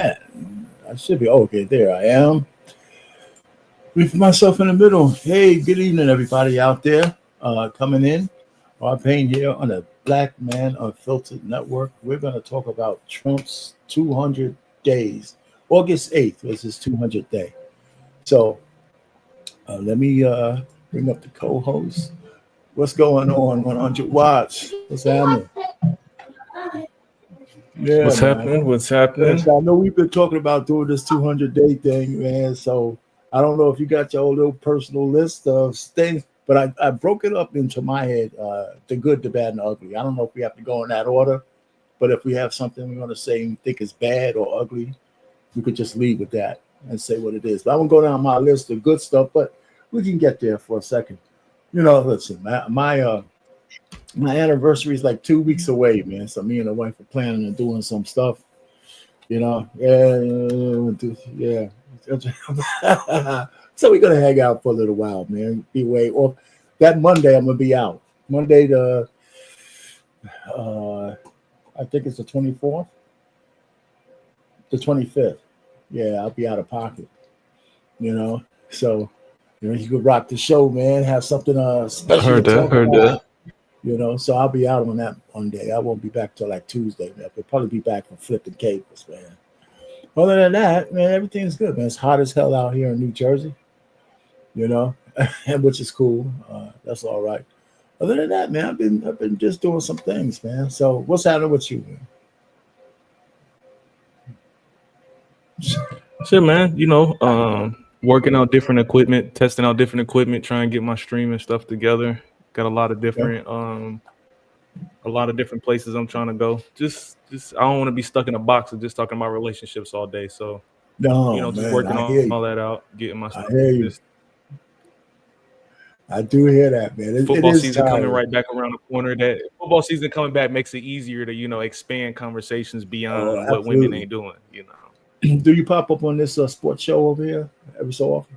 I should be okay. There I am with myself in the middle. Hey, good evening, everybody out there coming in. Our Payne here on the Black Man Unfiltered Network. We're going to talk about Trump's 200 days. August 8th was his 200th day. So let me bring up the co-host. What's going on? 100 watts. What's happening? Yeah, What's man. happening? What's Yes, happening? I know we've been talking about doing this 200-day thing, man. So I don't know if you got your own little personal list of things, but I broke it up into my head, the good, the bad, and the ugly. I don't know if we have to go in that order, but if we have something we want to say and think is bad or ugly, we could just leave with that and say what it is. But I won't go down my list of good stuff, but we can get there for a second. Listen, my anniversary is like 2 weeks away, man. So me and the wife are planning on doing some stuff. Yeah. So we're gonna hang out for a little while, man. Be away. Or that Monday, I'm gonna be out. Monday, uh, I think it's the 24th, the 25th. Yeah, I'll be out of pocket. So you could rock the show, man. Have something I special to heard that. talk Heard about. that. So I'll be out on that Monday. I won't be back till like Tuesday, man. I'll probably be back from flipping cables, man. Other than that, man, everything's good, man. It's hot as hell out here in New Jersey, you know, and which is cool. That's all right. Other than that, man, I've been just doing some things, man. So what's happening with you, man? Shit, man. Working out different equipment, testing out different equipment, trying to get my streaming stuff together. Got Yeah. a lot of different places I'm trying to go. Just I don't want to be stuck in a box of just talking about relationships all day. So, No, just man, working I all hear you. that out, getting my stuff. I hear you. Just I do hear that, man. It football is season coming tiring. right back around the corner. That football season coming back makes it easier to, expand conversations Oh, beyond what women absolutely. ain't doing, Do you pop up on this sports show over here every so often?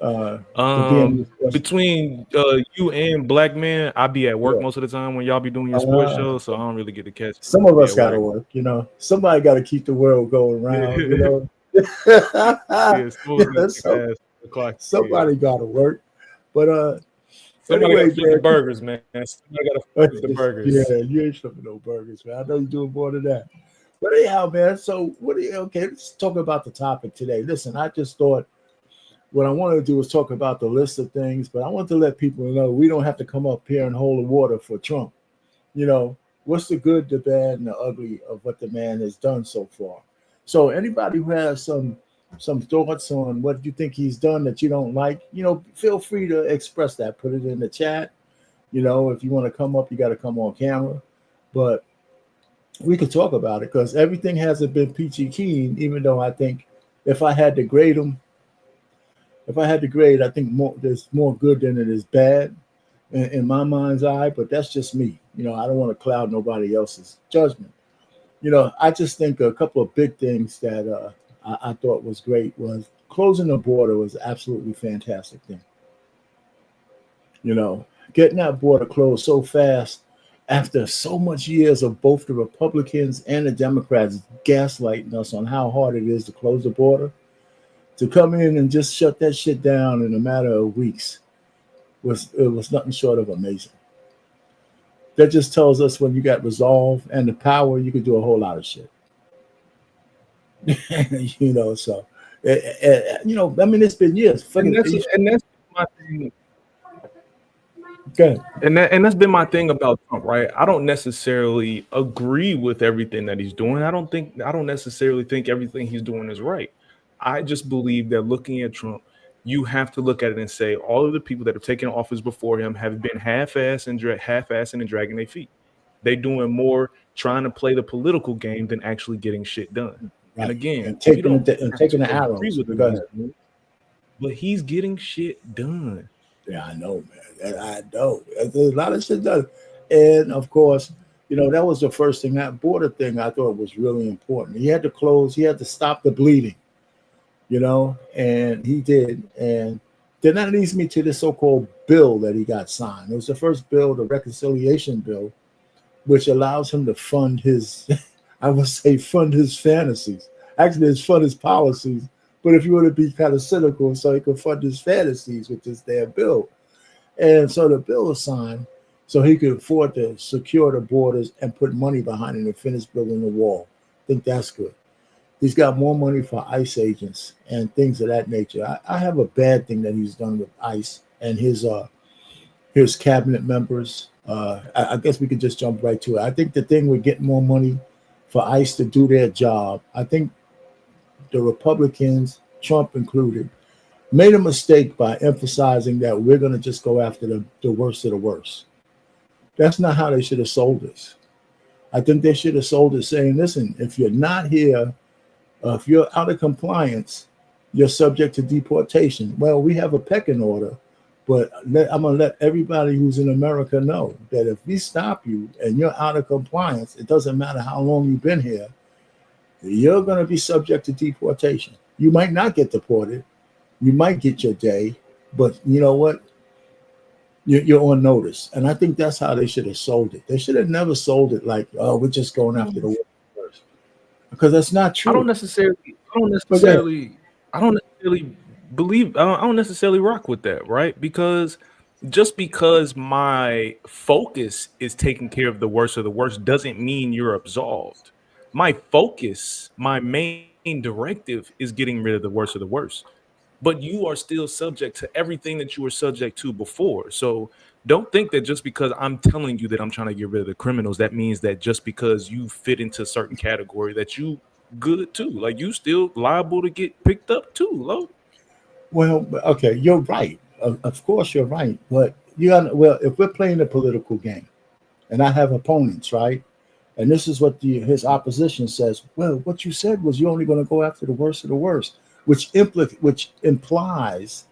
The DMU sports. Between you and Black Man, I be at work Yeah. most of the time when y'all be doing your sports Uh, shows, so I don't really get to catch it. some I of be us at got to work. work, Somebody got to keep the world going round, Yeah, some of us So ass the clock in. somebody got to work. But Somebody got anyway, to flip the man, burgers, man. Somebody got to flip the yeah, burgers. you ain't flipping no burgers, man. I know you're doing more than that. But anyhow, man. So what do you? Okay, let's talk about the topic today. Listen, I just thought what I wanted to do was talk about the list of things, but I want to let people know we don't have to come up here and hold the water for Trump. You know, what's the good, the bad, and the ugly of what the man has done so far? So anybody who has some thoughts on what you think he's done that you don't like, feel free to express that. Put it in the chat. If you want to come up, you got to come on camera. But we could talk about it because everything hasn't been peachy keen. Even though I think if I had to grade him, if I had to grade, I think there's more good than it is bad in my mind's eye. But that's just me. I don't want to cloud nobody else's judgment. I just think a couple of big things that I thought was great was closing the border was absolutely fantastic thing. You know, getting that border closed so fast after so much years of both the Republicans and the Democrats gaslighting us on how hard it is to close the border, to come in and just shut that shit down in a matter of weeks was nothing short of amazing. That just tells us when you got resolve and the power, you can do a whole lot of shit. So I mean, it's been years. And Fucking, that's my thing. good. And that's been my thing about Trump, right? I don't necessarily agree with everything that he's doing. I don't necessarily think everything he's doing is right. I just believe that looking at Trump, you have to look at it and say all of the people that have taken office before him have been half-assing and dragging their feet. They doing more trying to play the political game than actually getting shit done. And Right. again, And you taking don't the and have taking to the agree arrows. with Go him, ahead. but he's getting shit done. Yeah, I know, man. I know. There's a lot of shit done. And of course, that was the first thing. That border thing I thought was really important. He had to close, he had to stop the bleeding, and he did. And then that leads me to the so-called bill that he got signed. It was the first bill, the reconciliation bill, which allows him to fund his I would say fund his fantasies. Actually, it's fund his policies. But if you want to be kind of cynical, so he could fund his fantasies with this damn bill. And so the bill was signed so he could afford to secure the borders and put money behind it and finish building the wall. I think that's good. He's got more money for ICE agents and things of that nature. I have a bad thing that he's done with ICE and his cabinet members. I guess we could just jump right to it. I think the thing with getting more money for ICE to do their job, I think the Republicans, Trump included, made a mistake by emphasizing that we're going to just go after the worst of the worst. That's not how they should have sold this. I think they should have sold it saying, listen, if you're not here, if you're out of compliance, you're subject to deportation. Well, we have a pecking order, but I'm going to let everybody who's in America know that if we stop you and you're out of compliance, it doesn't matter how long you've been here, you're going to be subject to deportation. You might not get deported. You might get your day, but you know what? You're on notice. And I think that's how they should have sold it. They should have never sold it like, oh, we're just going after the worst. Because that's not true. I don't necessarily believe, I don't necessarily rock with that, right? Because just because my focus is taking care of the worst of the worst doesn't mean you're absolved. My focus, my main directive is getting rid of the worst of the worst. But you are still subject to everything that you were subject to before. So don't think that just because I'm telling you that I'm trying to get rid of the criminals, that means that just because you fit into a certain category that you good too. Like you still liable to get picked up too, Lo. Well, okay, you're right. Of course, you're right. But well, if we're playing a political game, and I have opponents, right? And this is what his opposition says. Well, what you said was you're only going to go after the worst of the worst, which implies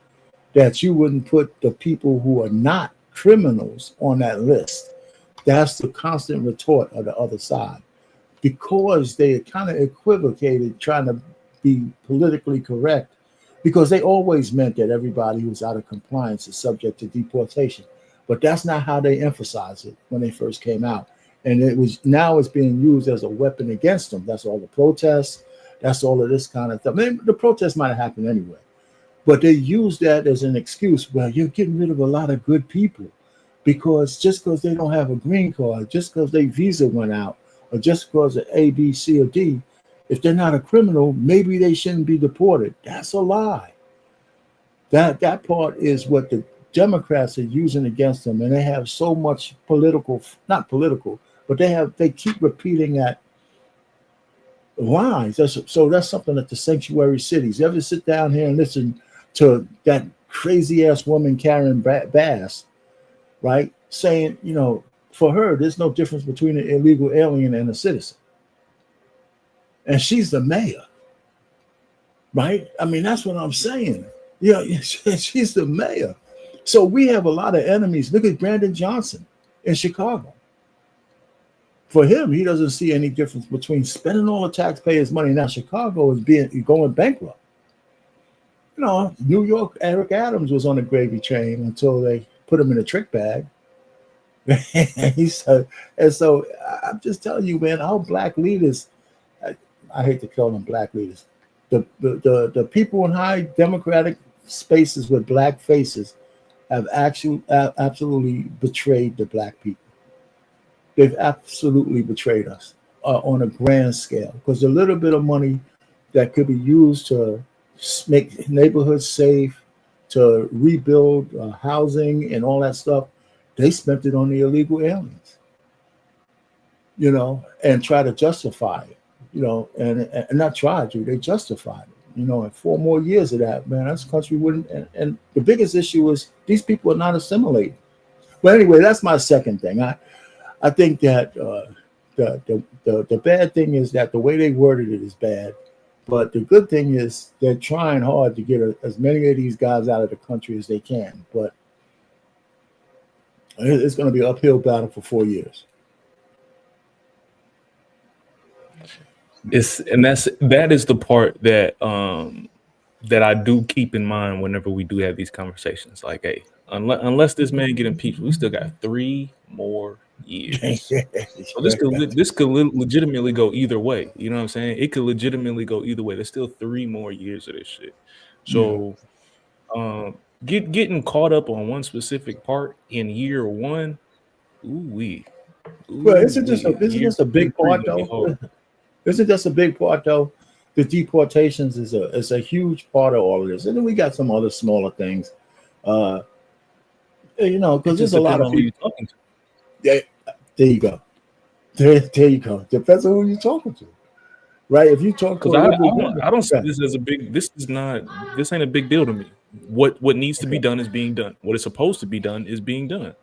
that you wouldn't put the people who are not criminals on that list. That's the constant retort of the other side, because they kind of equivocated trying to be politically correct, because they always meant that everybody who's out of compliance is subject to deportation. But that's not how they emphasized it when they first came out. And now it's being used as a weapon against them. That's all the protests. That's all of this kind of stuff. I mean, the protests might have happened anyway, but they use that as an excuse. Well, you're getting rid of a lot of good people because just because they don't have a green card, just because their visa went out, or just because of A, B, C, or D, if they're not a criminal, maybe they shouldn't be deported. That's a lie. That part is what the Democrats are using against them, and they have so much not political, but they keep repeating that lies. So that's something that the sanctuary cities. You ever sit down here and listen to that crazy ass woman Karen Bass, right? Saying, for her, there's no difference between an illegal alien and a citizen. And she's the mayor, right? I mean, that's what I'm saying. Yeah, she's the mayor. So we have a lot of enemies. Look at Brandon Johnson in Chicago. For him, he doesn't see any difference between spending all the taxpayers' money. Now Chicago is going bankrupt. New York, Eric Adams was on a gravy train until they put him in a trick bag. And so I'm just telling you, man, our black leaders, I hate to call them black leaders, the people in high democratic spaces with black faces have absolutely betrayed the black people. They've absolutely betrayed us on a grand scale, because the little bit of money that could be used to make neighborhoods safe, to rebuild housing and all that stuff, they spent it on the illegal aliens, and try to justify it, and not try to, they justified it. And 4 more years of that, man, this country wouldn't. And the biggest issue is these people are not assimilating. But anyway, that's my second thing. I think that the bad thing is that the way they worded it is bad, but the good thing is they're trying hard to get as many of these guys out of the country as they can. But it's going to be an uphill battle for 4 years. That is the part that that I do keep in mind whenever we do have these conversations. Like, hey, unless this man get impeached, we still got 3 more years. So this could legitimately go either way. You know what I'm saying? It could legitimately go either way. There's still 3 more years of this shit. So getting caught up on one specific part in year one, ooh Well, isn't year just a two and big three part gonna be though? hard. Isn't just a big part though? The deportations is a huge part of all of this, and then we got some other smaller things. Uh, It because there's just a lot depends of on who you're people. talking to. Yeah, there you go. There you go. Depends on who you're talking to, right? If you talk to Because a I, I liberal don't I don't see Democrat, this as a big. This ain't a big deal to me. What needs to be okay. done is being done. What is supposed to be done is being done.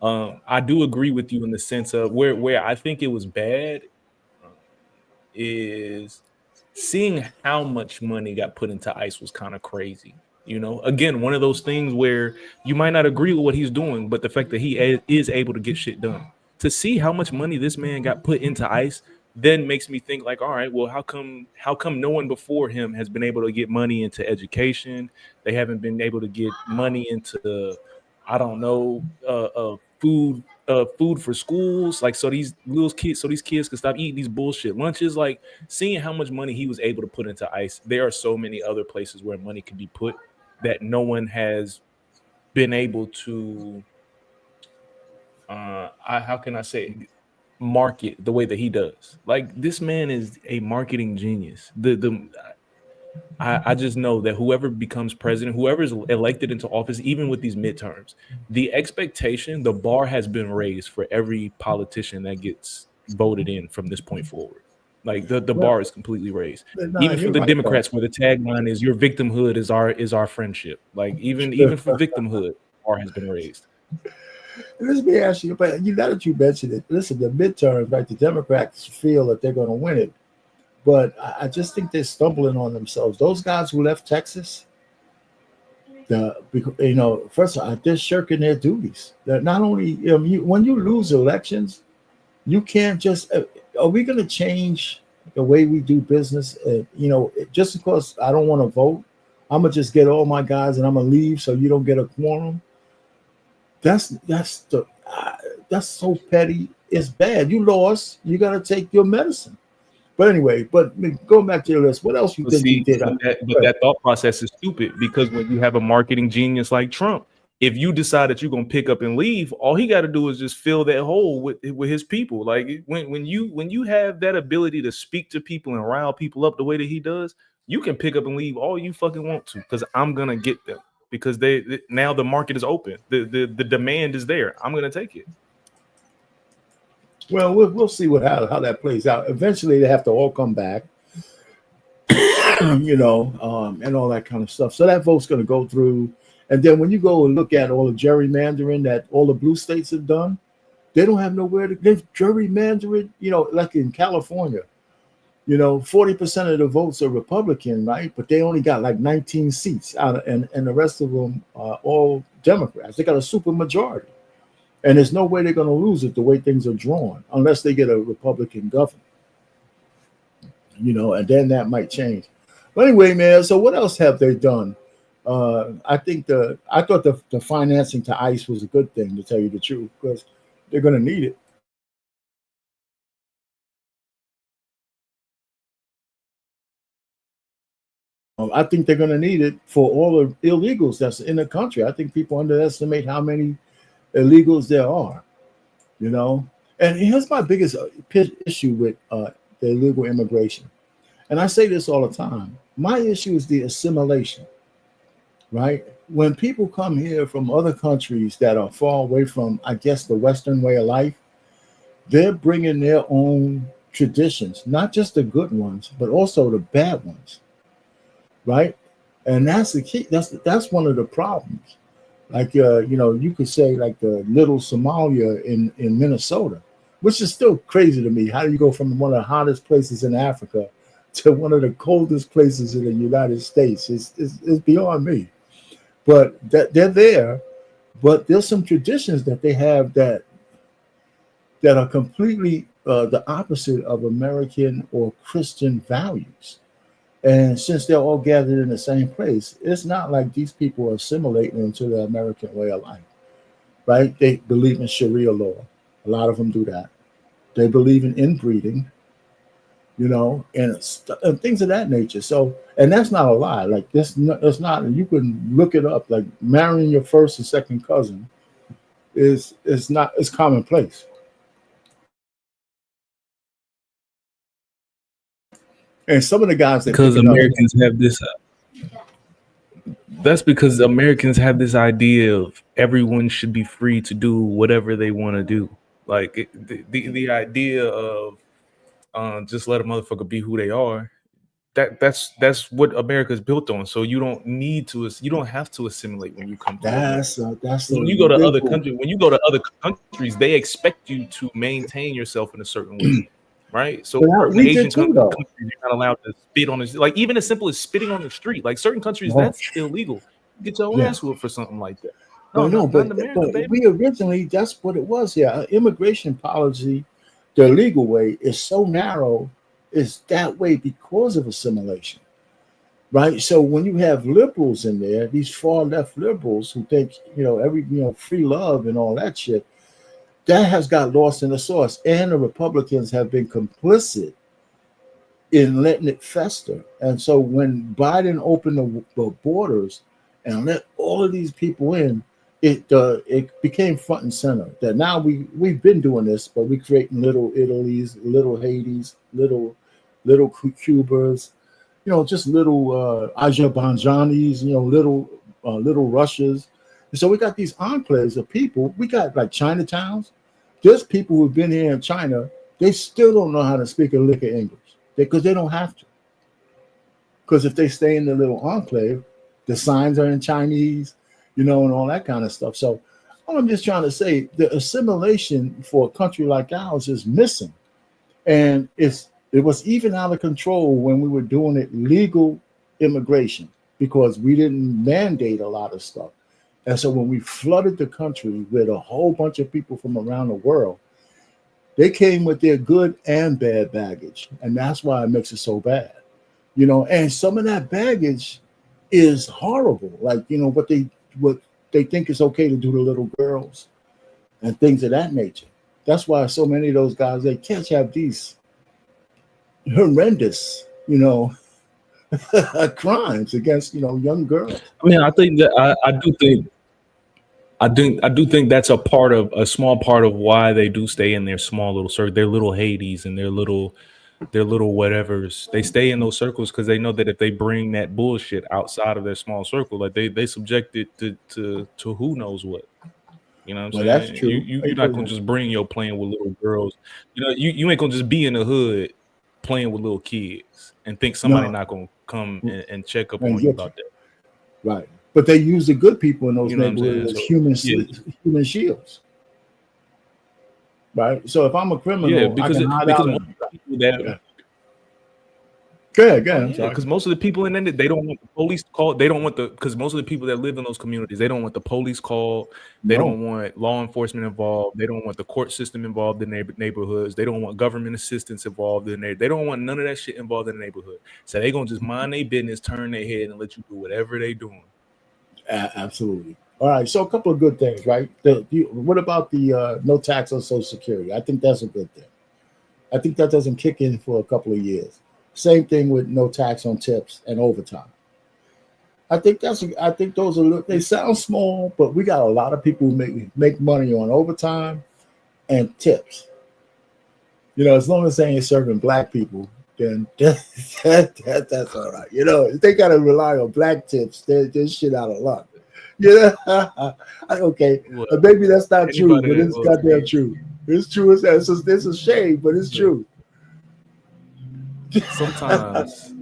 I do agree with you in the sense of where I think it was bad uh, is seeing how much money got put into ICE was kind of crazy. Again, one of those things where you might not agree with what he's doing, but the fact that is able to get shit done. To see how much money this man got put into ICE then makes me think like, all right, well, how come no one before him has been able to get money into education? They haven't been able to get money into, I don't know, food for schools, like so these kids can stop eating these bullshit lunches. Like seeing how much money he was able to put into ICE, there are so many other places where money could be put that no one has been able to how can I say it? Market the way that he does. Like this man is a marketing genius. I just know that whoever becomes president, whoever is elected into office, even with these midterms, the expectation, the bar has been raised for every politician that gets voted in from this point forward. Like the Well, bar is completely raised. no, Even for you're the right though. Democrats, where the tagline is "Your victimhood is our friendship." Like even for victimhood, bar has been raised. Let me ask you, but now that you mentioned it, listen, the midterms, right? The Democrats feel that they're going to win it, but I just think they're stumbling on themselves. Those guys who left Texas, first of all, they're shirking their duties. They're not only when you lose elections, you can't just. Are we going to change the way we do business? Just because I don't want to vote, I'm gonna just get all my guys and I'm gonna leave so you don't get a quorum. That's so petty. It's bad. You lost. You got to take your medicine. But anyway, going back to your list, what else you But think he see, did? but that thought process is stupid because when you have a marketing genius like Trump, if you decide that you're gonna pick up and leave, all he got to do is just fill that hole with his people. Like when you have that ability to speak to people and rile people up the way that he does, you can pick up and leave all you fucking want to because I'm gonna get them because now the market is open. The demand is there. I'm gonna take it. Well, we'll see how that plays out. Eventually, they have to all come back, and all that kind of stuff. So that vote's going to go through. And then when you go and look at all the gerrymandering that all the blue states have done, they don't have nowhere to. They've gerrymandered, like in California. 40% of the votes are Republican, right? But they only got like 19 seats and the rest of them are all Democrats. They got a super majority. And there's no way they're going to lose it the way things are drawn, unless they get a Republican governor, and then that might change. But anyway, man, so what else have they done? I thought the financing to ICE was a good thing, to tell you the truth, because they're going to need it. I think they're going to need it for all the illegals that's in the country. I think people underestimate how many illegals there are, you know. And here's my biggest issue with the illegal immigration. And I say this all the time. My issue is the assimilation, right? When people come here from other countries that are far away from, I guess, the Western way of life, they're bringing their own traditions, not just the good ones, but also the bad ones, right? And that's the key. That's one of the problems. Like you could say like the little Somalia in Minnesota, which is still crazy to me. How do you go from one of the hottest places in Africa to one of the coldest places in the United States? It's beyond me. But that they're there, but there's some traditions that they have that are completely the opposite of American or Christian values. And since they're all gathered in the same place, it's not like these people are assimilating into the American way of life, right? They believe in Sharia law. A lot of them do that. They believe in inbreeding, and things of that nature. So, and that's not a lie. Like this, it's not. You can look it up. Like marrying your first and second cousin is not. It's commonplace. And some of the guys that because Americans have this. That's because Americans have this idea of everyone should be free to do whatever they want to do. Like the idea of just let a motherfucker be who they are. That's what America's built on. So you don't have to assimilate when you come to that's when you go to other countries. When you go to other countries, they expect you to maintain yourself in a certain way. Right, so certain Asian countries, you're not allowed to spit on the like even as simple as spitting on the street. Like certain countries, that's illegal. Get your ass whooped for something like that. No, but we originally that's what it was. Yeah, immigration policy, the legal way is so narrow, is that way because of assimilation, right? So when you have liberals in there, these far left liberals who think free love and all that shit. That has got lost in the sauce, and the Republicans have been complicit in letting it fester. And so when Biden opened the borders and let all of these people in, it became front and center. That now we've been doing this, but we're creating little Italies, little Haitis, little Cubas, just little Azerbaijanis, little Russias. And so we got these enclaves of people. We got like Chinatowns. There's people who've been here in China. They still don't know how to speak a lick of English because they don't have to. Because if they stay in the little enclave, the signs are in Chinese, and all that kind of stuff. So all I'm just trying to say, the assimilation for a country like ours is missing. And it was even out of control when we were doing it legal immigration because we didn't mandate a lot of stuff. And so when we flooded the country with a whole bunch of people from around the world, they came with their good and bad baggage. And that's why it makes it so bad. And some of that baggage is horrible. Like, what they think is okay to do to little girls and things of that nature. That's why so many of those guys, they can't have these horrendous, crimes against, young girls. I mean, I think that I do think that's a small part of why they do stay in their small little circle, their little Hades and their little whatevers. They stay in those circles because they know that if they bring that bullshit outside of their small circle, like they subject it to who knows what. You know what I'm saying? That's true. You're not gonna just bring your playing with little girls. You ain't gonna just be in the hood playing with little kids and think somebody not gonna come and check up on you about that. Right. But they use the good people in those neighborhoods as human shields. Right. So if I'm a criminal, because I can hide out. People that, Good. Because most of the people in there, they don't want the police called. They don't want because most of the people that live in those communities, they don't want the police called. They don't want law enforcement involved. They don't want the court system involved in their neighborhoods. They don't want government assistance involved in there. They don't want none of that shit involved in the neighborhood. So they gonna just mind their business, turn their head, and let you do whatever they doing. Absolutely. All right. So a couple of good things, right? What about the no tax on Social Security? I think that's a good thing. I think that doesn't kick in for a couple of years. Same thing with no tax on tips and overtime. I think those are, they sound small, but we got a lot of people who make money on overtime and tips. As long as they ain't serving black people, then that's all right. If they got to rely on black tips, they're shit out of luck. Okay, maybe that's not true, but it's goddamn true. It's true. It's a shame, but it's true. Sometimes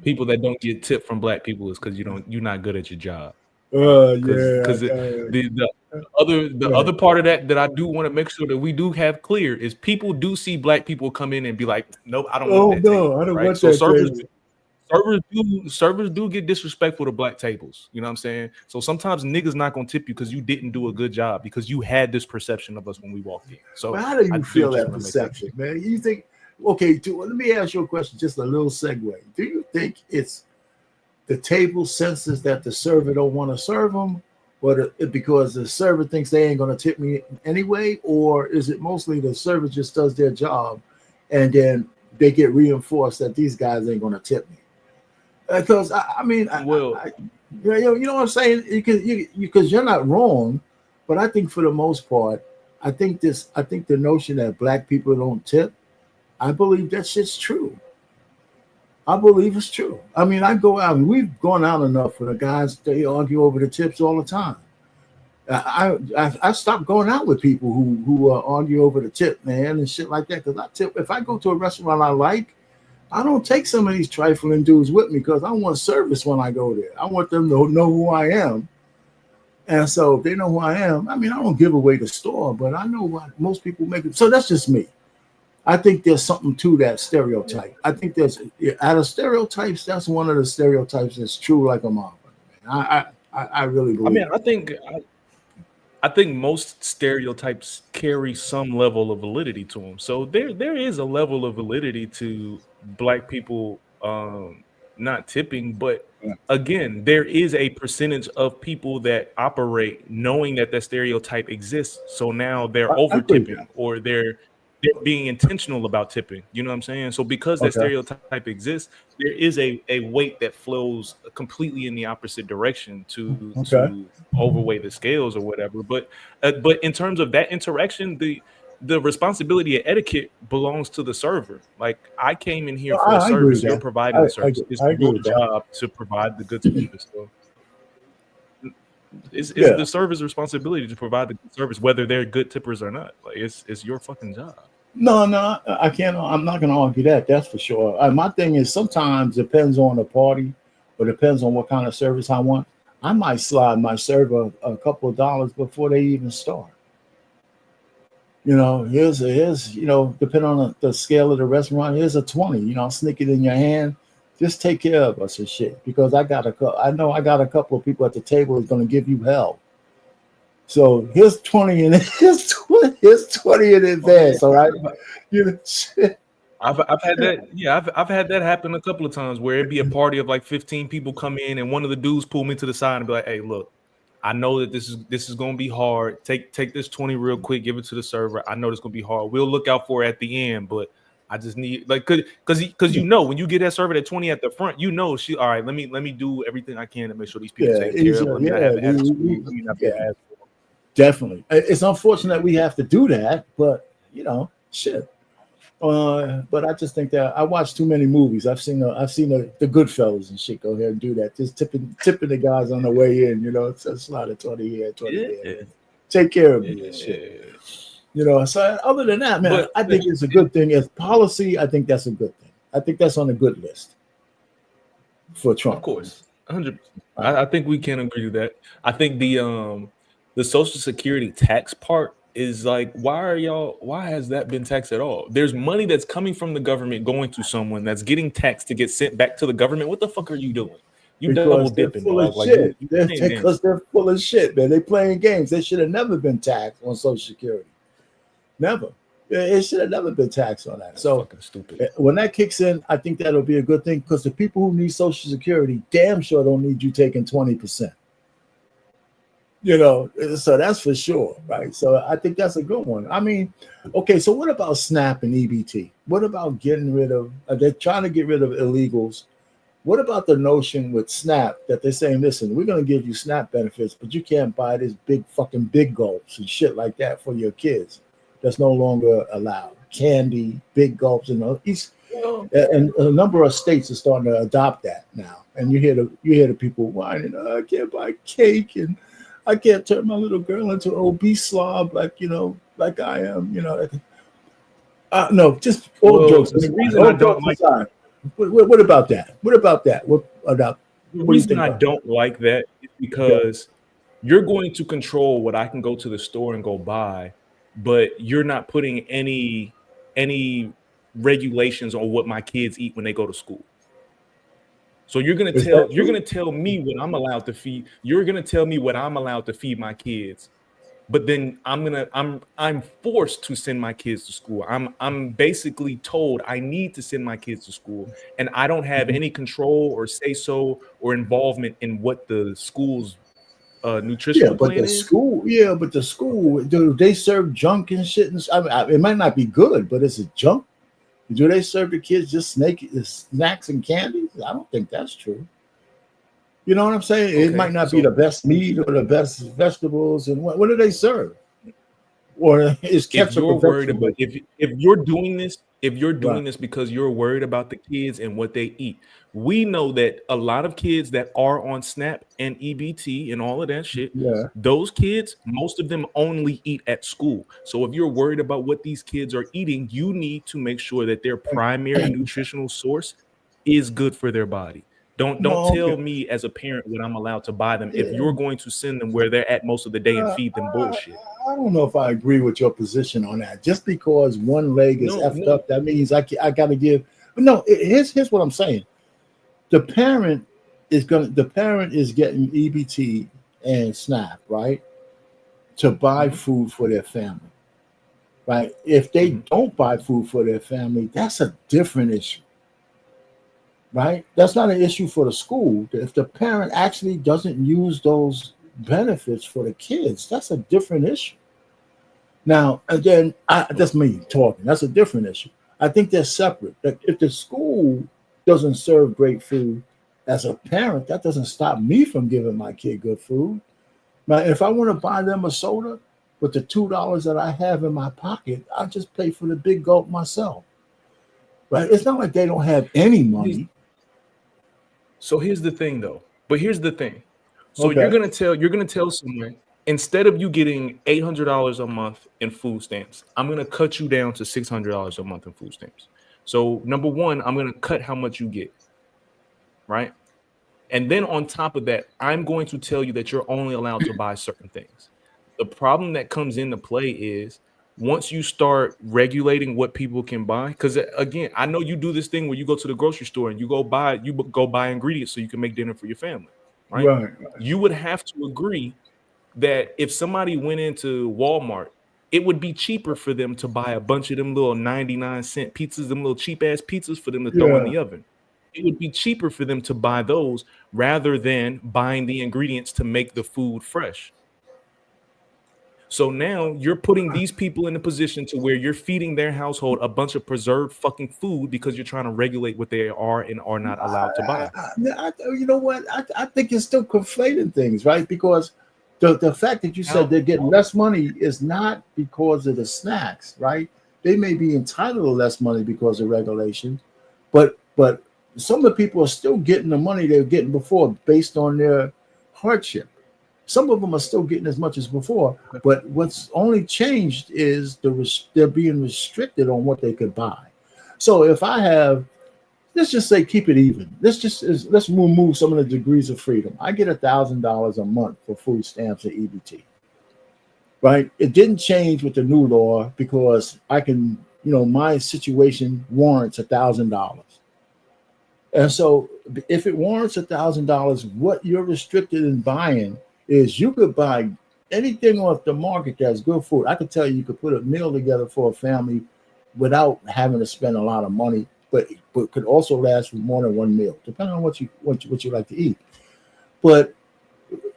people that don't get tipped from black people is because you're not good at your job. Because the other part of that I do want to make sure that we do have clear is people do see black people come in and be like, nope, I don't want that table. I don't right? want so that servers do get disrespectful to black tables. You know what I'm saying? So sometimes niggas not gonna tip you because you didn't do a good job because you had this perception of us when we walked in. So how do you feel that perception, man? You think? Okay, let me ask you a question, just a little segue. Do you think it's the table senses that the server don't want to serve them, But because the server thinks they ain't gonna tip me anyway, or is it mostly the server just does their job, and then they get reinforced that these guys ain't gonna tip me? Because I mean, Well, you know what I'm saying? Because you're not wrong, but I think for the most part, I think the notion that black people don't tip, I believe that shit's true. I believe it's true. I mean, I go out and we've gone out enough for the guys. They argue over the tips all the time. I stopped going out with people who argue over the tip, man, and shit like that. Because I tip if I go to a restaurant I like, I don't take some of these trifling dudes with me because I want service when I go there. I want them to know who I am. And so if they know who I am, I mean, I don't give away the store, but I know what most people make it. So that's just me. I think there's something to that stereotype. I think there's out of stereotypes, that's one of the stereotypes that's true like a motherfucker. I really I mean, believe. I think most stereotypes carry some level of validity to them. So there is a level of validity to black people not tipping, but Yeah. again, there is a percentage of people that operate knowing that that stereotype exists. So now they're I over agree with tipping that. or they're being intentional about tipping. You know what I'm saying? So because that Okay. stereotype exists, there is a weight that flows completely in the opposite direction Okay. to overweigh the scales or whatever. But in terms of that interaction, the responsibility of etiquette belongs to the server. Like I came in here Well, for a I agree with service. You're that. providing the service. It's I agree your with that. job to provide the good service. So it's Yeah. the server's responsibility to provide the good service, whether they're good tippers or not. Like it's your fucking job. No, no, I can't. I'm not going to argue that. That's for sure. My thing is sometimes depends on the party, or depends on what kind of service I want. I might slide my server a couple of dollars before they even start. You know, here's depending on the scale of the restaurant, here's a 20. You know, sneak it in your hand. Just take care of us and shit. Because I know I got a couple of people at the table that's going to give you hell. So here's 20 in here's 20 in Oh yeah, advance. All right, you know, shit. I've had that. Yeah, I've had that happen a couple of times where it'd be a party of like 15 people come in, and one of the dudes pull me to the side and be like, "Hey, look, I know that this is gonna be hard. Take this 20 real quick, give it to the server. I know it's gonna be hard. We'll look out for it at the end, but I just need like because you know when you get that server at 20 at the front, you know she all right. Let me do everything I can to make sure these people Yeah, taken care of. easier. Let me not Yeah, have an attitude. Let me not be an yeah, asshole. definitely. It's unfortunate we have to do that, but shit. But I just think that I watch too many movies. I've seen the Goodfellas and shit go ahead and do that. Just tipping the guys on the way in. It's a slide of 20 here, 20 there. Yeah, Take care of me and shit. yeah. So other than that, man, But I think it's a good thing. As policy, I think that's a good thing. I think that's on the good list for of Trump. course, 100%. I think we can agree with that. I think the Social Security tax part is like, why has that been taxed at all? There's money that's coming from the government going to someone that's getting taxed to get sent back to the government. What the fuck are you doing? You double Because they're dipping, full of dog. Like you shit. playing games. Because they're full of shit, man. They playing games. They should have never been taxed on Social Security. Never. It should have never been taxed on that. That's So fucking stupid. when that kicks in, I think that'll be a good thing because the people who need Social Security damn sure don't need you taking 20%. So that's for sure, right? So I think that's a good one. I mean, okay, so what about SNAP and EBT? What about getting rid of, they're trying to get rid of illegals. What about the notion with SNAP that they're saying, listen, we're going to give you SNAP benefits, but you can't buy this big gulps and shit like that for your kids. That's no longer allowed. Candy, big gulps, and a number of states are starting to adopt that now. And you hear the people whining, I can't buy cake and I can't turn my little girl into an obese slob like I am. No, just all jokes The aside. reason I All don't jokes like aside. What about that? What about that? What the do you reason think I about that? don't like that is Yeah. because you're going to control what I can go to the store and go buy, but you're not putting any regulations on what my kids eat when they go to school. So you're gonna Is that true? tell me what I'm allowed to feed. You're gonna tell me what I'm allowed to feed my kids, but then I'm forced to send my kids to school. I'm basically told I need to send my kids to school, and I don't have Mhm. any control or say so or involvement in what the schools nutritional plan is. But the school, do they serve junk and shit? It might not be good, but is it junk? Do they serve the kids just snacks and candies? I don't think that's true. You know what I'm saying? It might Okay, not be so the best meat or the best vegetables. And what do they serve? Or is if ketchup you're a worried vegetable? about if you're doing this, if you're Right. doing this because you're worried about the kids and what they eat, we know that a lot of kids that are on SNAP and EBT and all of that shit, Yeah. those kids, most of them only eat at school. So if you're worried about what these kids are eating, you need to make sure that their primary nutritional source is good for their body. Don't No, okay. tell me as a parent what I'm allowed to buy them if Yeah. you're going to send them where they're at most of the day and feed them I, bullshit. I don't know if I agree with your position on that. Just because one leg is effed No. up, that means I got to give. No, here's what I'm saying. The parent is getting EBT and SNAP, right, to buy food for their family, right? If they don't buy food for their family, that's a different issue, right? That's not an issue for the school. If the parent actually doesn't use those benefits for the kids, that's a different issue. Now, again, that's me talking. That's a different issue. I think they're separate. Like, if the school doesn't serve great food, as a parent, that doesn't stop me from giving my kid good food. Now, if I want to buy them a soda with the $2 that I have in my pocket, I just pay for the big gulp myself. Right? It's not like they don't have any money. So here's the thing, though. But here's the thing. So Okay. you're gonna tell someone, instead of you getting $800 a month in food stamps, I'm gonna cut you down to $600 a month in food stamps. So number one, I'm gonna cut how much you get, right? And then on top of that, I'm going to tell you that you're only allowed to buy certain things. The problem that comes into play is once you start regulating what people can buy, because again, I know you do this thing where you go to the grocery store and you go buy ingredients so you can make dinner for your family, right? Right. You would have to agree that if somebody went into Walmart, it would be cheaper for them to buy a bunch of them little 99-cent pizzas, them little cheap ass pizzas for them to throw in Yeah. the oven. It would be cheaper for them to buy those rather than buying the ingredients to make the food fresh. So now you're putting these people in a position to where you're feeding their household a bunch of preserved fucking food because you're trying to regulate what they are and are not allowed to buy. You know what? I think you're still conflating things, right? Because the fact that you said they're getting less money is not because of the snacks, right? They may be entitled to less money because of regulation, but some of the people are still getting the money they were getting before based on their hardship. Some of them are still getting as much as before, but what's only changed is they're being restricted on what they could buy. So if I have, let's just say, keep it even. Let's remove some of the degrees of freedom. I get $1,000 a month for food stamps and EBT. Right? It didn't change with the new law because I can, my situation warrants $1,000. And so if it warrants $1,000, what you're restricted in buying is you could buy anything off the market that's good food. I could tell you could put a meal together for a family without having to spend a lot of money, but could also last for more than one meal, depending on what you like to eat. But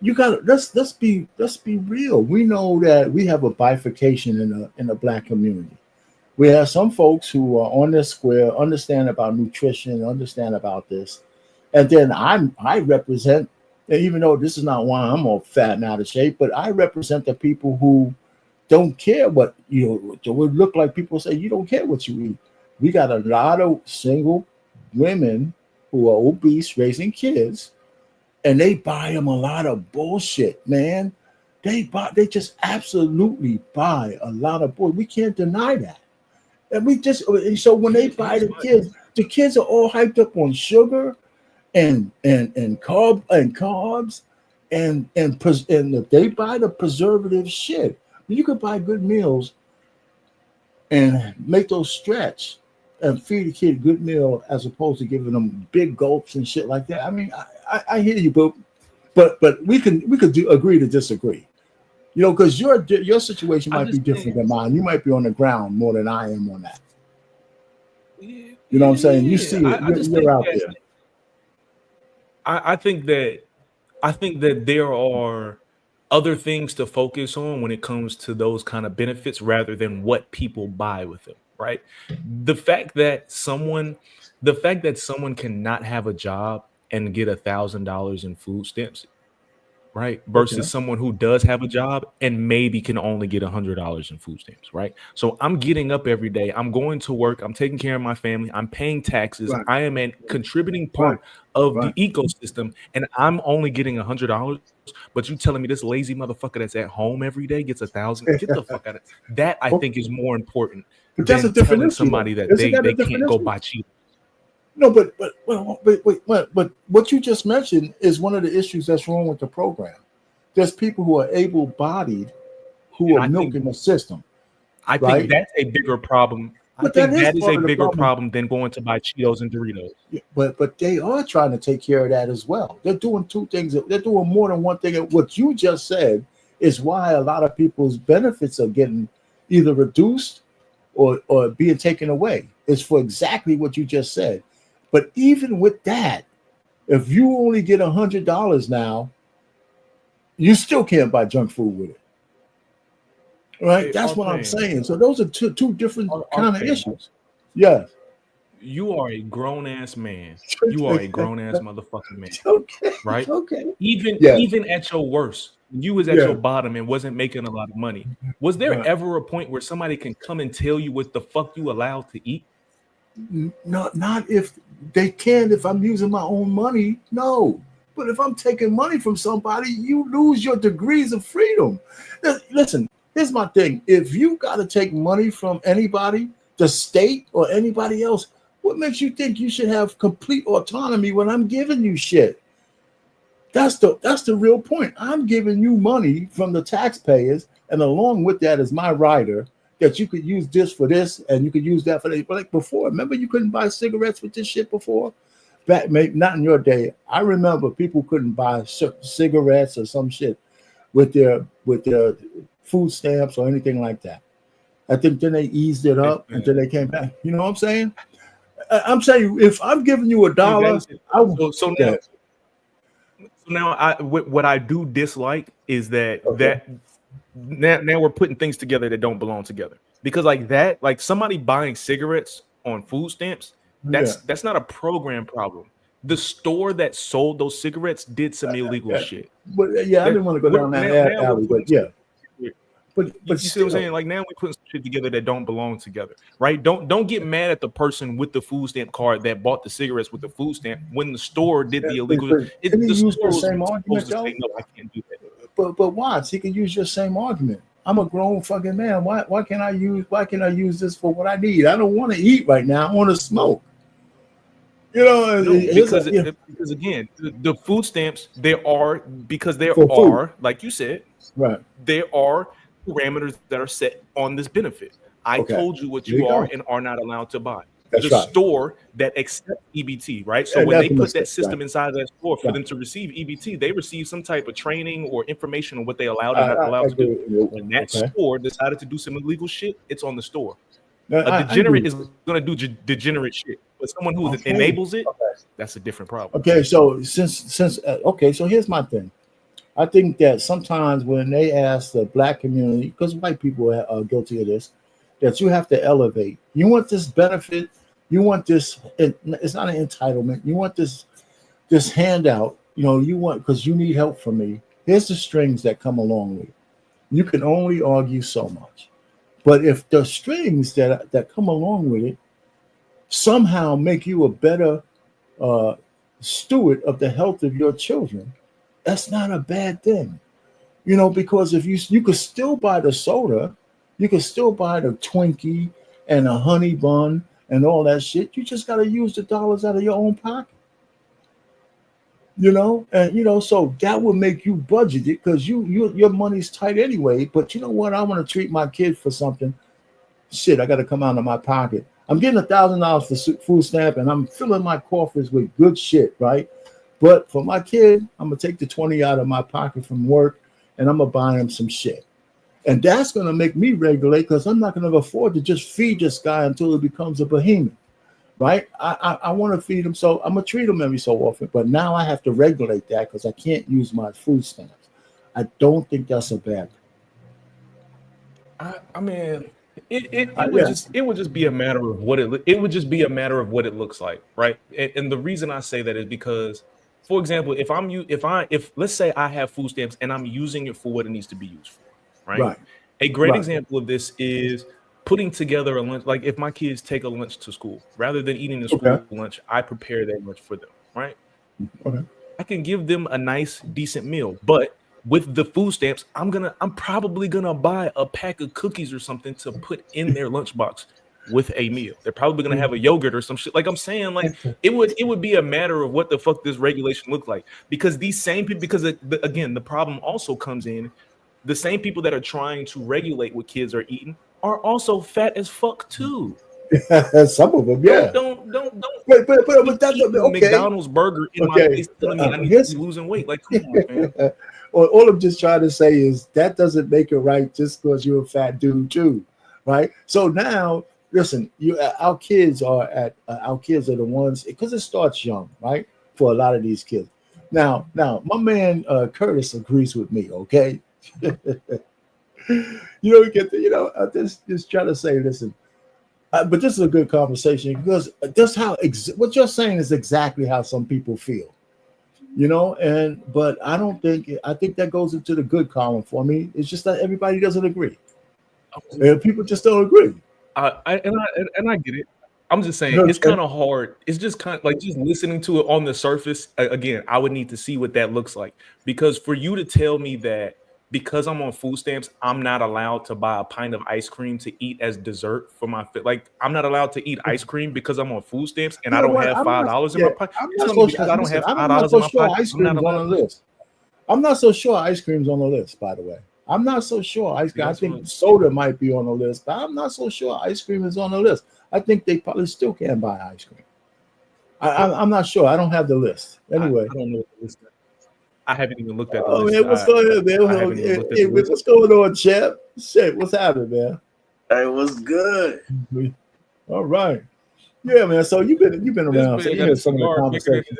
you got let's be real. We know that we have a bifurcation in the Black community. We have some folks who are on this square, understand about nutrition, understand about this. And then I represent, even though this is not why I'm all fat and out of shape, but I represent the people who don't care what, it would look like people say, you don't care what you eat. We got a lot of single women who are obese raising kids, and they buy them a lot of bullshit, man. They just absolutely buy a lot of bullshit. We can't deny that. And so when they buy the kids are all hyped up on sugar and carbs and if they buy the preservative shit, you could buy good meals and make those stretch and feed a kid a good meal as opposed to giving them big gulps and shit like that. I mean, I hear you, but we could agree to disagree. Because your situation might be different than mine. You might be on the ground more than I am on that. You know what I'm saying? You see it. You're out there. I think that there are other things to focus on when it comes to those kind of benefits rather than what people buy with them, right? The fact that someone the fact that someone cannot have a job and get $1,000 in food stamps, right? Okay. Versus someone who does have a job and maybe can only get $100 in food stamps, right? So I'm getting up every day, I'm going to work, I'm taking care of my family, I'm paying taxes, Right. I am a contributing Right. part of the Right. ecosystem, and I'm only getting $100. But you telling me this lazy motherfucker that's at home every day gets 1,000? Get the fuck out of that. I think is Okay. more important But that's a than different telling issue, though. somebody that Isn't they that a they different can't go issue? buy cheap. No, but what you just mentioned is one of the issues that's wrong with the program. There's people who are able-bodied who And are milking the system, I think right? that's a bigger problem. I But that think is that is part a of the bigger problem. problem than going to buy Cheetos and Doritos. Yeah, but they are trying to take care of that as well. They're doing two things. They're doing more than one thing. What you just said is why a lot of people's benefits are getting either reduced or being taken away. It's for exactly what you just said. But even with that, if you only get $100 now, you still can't buy junk food with it. Right? Hey, That's what I'm Arthane, saying. So those are two different kind of Arthane, issues. Yes. you are a grown ass man. You are a grown ass motherfucking man, Okay. right? Okay. Even Yeah. even at your worst, when you was at Yeah. your bottom and wasn't making a lot of money, was there Right. ever a point where somebody can come and tell you what the fuck you allowed to eat? Not if they can. If I'm using my own money, no. But if I'm taking money from somebody, you lose your degrees of freedom. Listen, here's my thing. If you got to take money from anybody, the state or anybody else, what makes you think you should have complete autonomy when I'm giving you shit? That's the real point. I'm giving you money from the taxpayers, and along with that is my rider that you could use this for this, and you could use that for that. But like before, remember you couldn't buy cigarettes with this shit before? Back, maybe not in your day. I remember people couldn't buy cigarettes or some shit with their food stamps or anything like that. I think then they eased it up until they came back. You know what I'm saying? I'm saying if I'm giving you $1, What I do dislike is that okay. now we're putting things together that don't belong together, because like somebody buying cigarettes on food stamps, that's not a program problem. The store that sold those cigarettes did some illegal shit. But I didn't want to go down that alley, but yeah. But you see what I'm saying? Like now we're putting some shit together that don't belong together, right? Don't get mad at the person with the food stamp card that bought the cigarettes with the food stamp when the store did the illegal. The store was same argument, to say, no, I can't do that. But Watts, he can use your same argument. I'm a grown fucking man. Why can't I use this for what I need? I don't want to eat right now. I want to smoke. You know, because again, the food stamps there are like you said, right? There are parameters that are set on this benefit. I told you what you are and are not allowed to buy. That's the right. Store that accepts EBT, right? So when they put that system inside of that store for them to receive EBT, they receive some type of training or information on what they allowed and not allowed to do. When that store decided to do some illegal shit, it's on the store. A degenerate is going to do degenerate shit, but someone who enables it, that's a different problem. Okay, so so here's my thing. I think that sometimes when they ask the black community, because white people are guilty of this, that you have to elevate. You want this benefit, you want this. It's not an entitlement. You want this handout. You know, you want because you need help from me. Here's the strings that come along with it. You can only argue so much. But if the strings that come along with it somehow make you a better steward of the health of your children, that's not a bad thing. You know, because if you could still buy the soda, you could still buy the Twinkie and a honey bun and all that shit. You just got to use the dollars out of your own pocket. You know, and so that would make you budget it because your money's tight anyway. But you know what? I want to treat my kid for something. Shit, I got to come out of my pocket. I'm getting $1,000 for food stamp, and I'm filling my coffers with good shit, right? But for my kid, I'm gonna take the 20 out of my pocket from work, and I'm gonna buy him some shit, and that's gonna make me regulate because I'm not gonna afford to just feed this guy until he becomes a behemoth. Right? I want to feed them, so I'm gonna treat them every so often. But now I have to regulate that because I can't use my food stamps. I don't think that's a bad thing. I mean, it would Yeah. just be a matter of what it would just be a matter of what it looks like, right? And the reason I say that is because, for example, if let's say I have food stamps and I'm using it for what it needs to be used for, right? Right. A great Right. example of this is putting together a lunch. Like if my kids take a lunch to school, rather than eating the Okay. school lunch, I prepare that lunch for them, right? Okay. I can give them a nice, decent meal, but with the food stamps, I'm probably gonna buy a pack of cookies or something to put in their lunchbox with a meal. They're probably gonna have a yogurt or some shit. Like I'm saying, like it would be a matter of what the fuck this regulation look like, because these same people, because again, the problem also comes in the same people that are trying to regulate what kids are eating are also fat as fuck too. Some of them, yeah. Don't But that's eating a okay. McDonald's burger in my Okay. face telling me I need Here's to be losing weight. Like, come on, man. all I'm just trying to say is that doesn't make it right just because you're a fat dude too, right? So now, listen, our kids are the ones, because it starts young, right? For a lot of these kids. Now, my man Curtis agrees with me. Okay, you get the, I just try to say, listen. But this is a good conversation because that's how what you're saying is exactly how some people feel, but I think that goes into the good column for me. It's just that everybody doesn't agree, and people just don't agree. I get it. I'm just saying it's kind of hard. It's just kind of like just listening to it on the surface. Again, I would need to see what that looks like, because for you to tell me that because I'm on food stamps, I'm not allowed to buy a pint of ice cream to eat as dessert for my fit. Like I'm not allowed to eat ice cream because I'm on food stamps and I don't have $5 in my pocket. You're telling me because I don't have $5 in my pocket, ice cream's on the list. I'm not so sure ice cream's on the list, by the way. I'm not so sure ice cream. I think soda might be on the list, but I'm not so sure ice cream is on the list. I think they probably still can't buy ice cream. I'm not sure. I don't have the list. Anyway. I don't know what the list is. I haven't even looked at the list. Man, what's going on, man? What's going on, champ? Shit, what's happening, man? Hey, what's good? All right. Yeah, man. So you've been around. So you heard some of the conversations.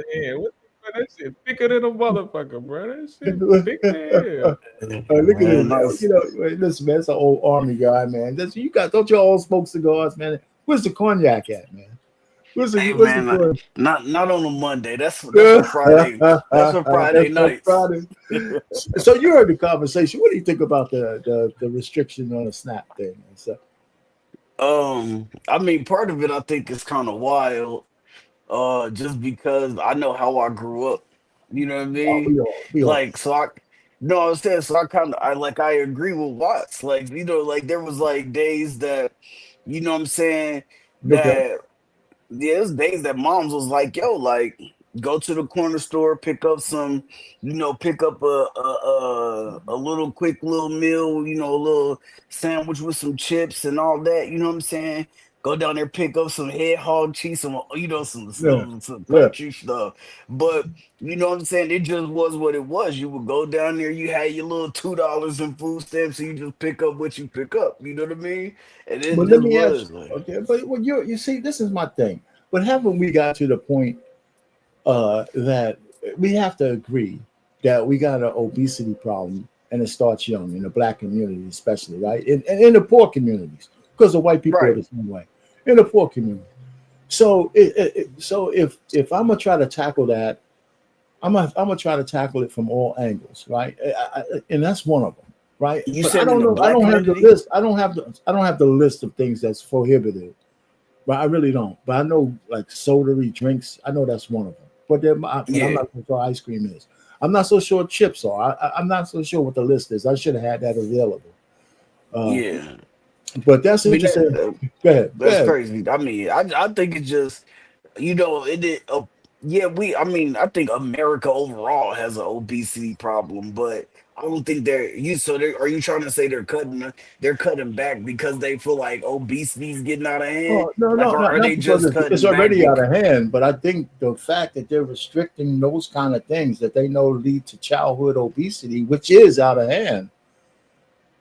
That shit thicker than a motherfucker, bro. That shit thick as hell. Look at this. Listen, man, it's an old army guy, man. Don't you all smoke cigars, man? Where's the cognac at, man? Where's the not on a Monday. That's a Friday. That's a Friday night. So you heard the conversation. What do you think about the restriction on the SNAP thing and stuff? I mean, part of it I think is kind of wild. Just because I know how I grew up. You know what I mean? We all. So I was saying, so I agree with Watts. Like, like there was like days that, what I'm saying, that there's days that moms was like, yo, like go to the corner store, pick up some, pick up a little quick little meal, a little sandwich with some chips and all that, you know what I'm saying? Go down there, pick up some head hog cheese, some country stuff. But you know what I'm saying? It just was what it was. You would go down there, you had your little $2 in food stamps, so you just pick up what you pick up. You know what I mean? And it let me ask you, okay, but you see, this is my thing. But haven't we got to the point that we have to agree that we got an obesity problem, and it starts young in the Black community, especially, right? And in the poor communities, because the white people are the same way. In the poor community. So if I'm gonna try to tackle that, I'm gonna try to tackle it from all angles, right? And that's one of them, right? You but said I don't know. I don't have the list. I don't have the list of things that's prohibited, but I really don't. But I know like soda-y drinks. I know that's one of them. But I'm not so sure ice cream is. I'm not so sure chips are. I'm not so sure what the list is. I should have had that available. But that's interesting. Go ahead. That's crazy. I mean, I think it's just, I think America overall has an obesity problem, but I don't think are you trying to say they're cutting back because they feel like obesity is getting out of hand? Are they just cutting it's already out of hand, but I think the fact that they're restricting those kind of things that they know lead to childhood obesity, which is out of hand,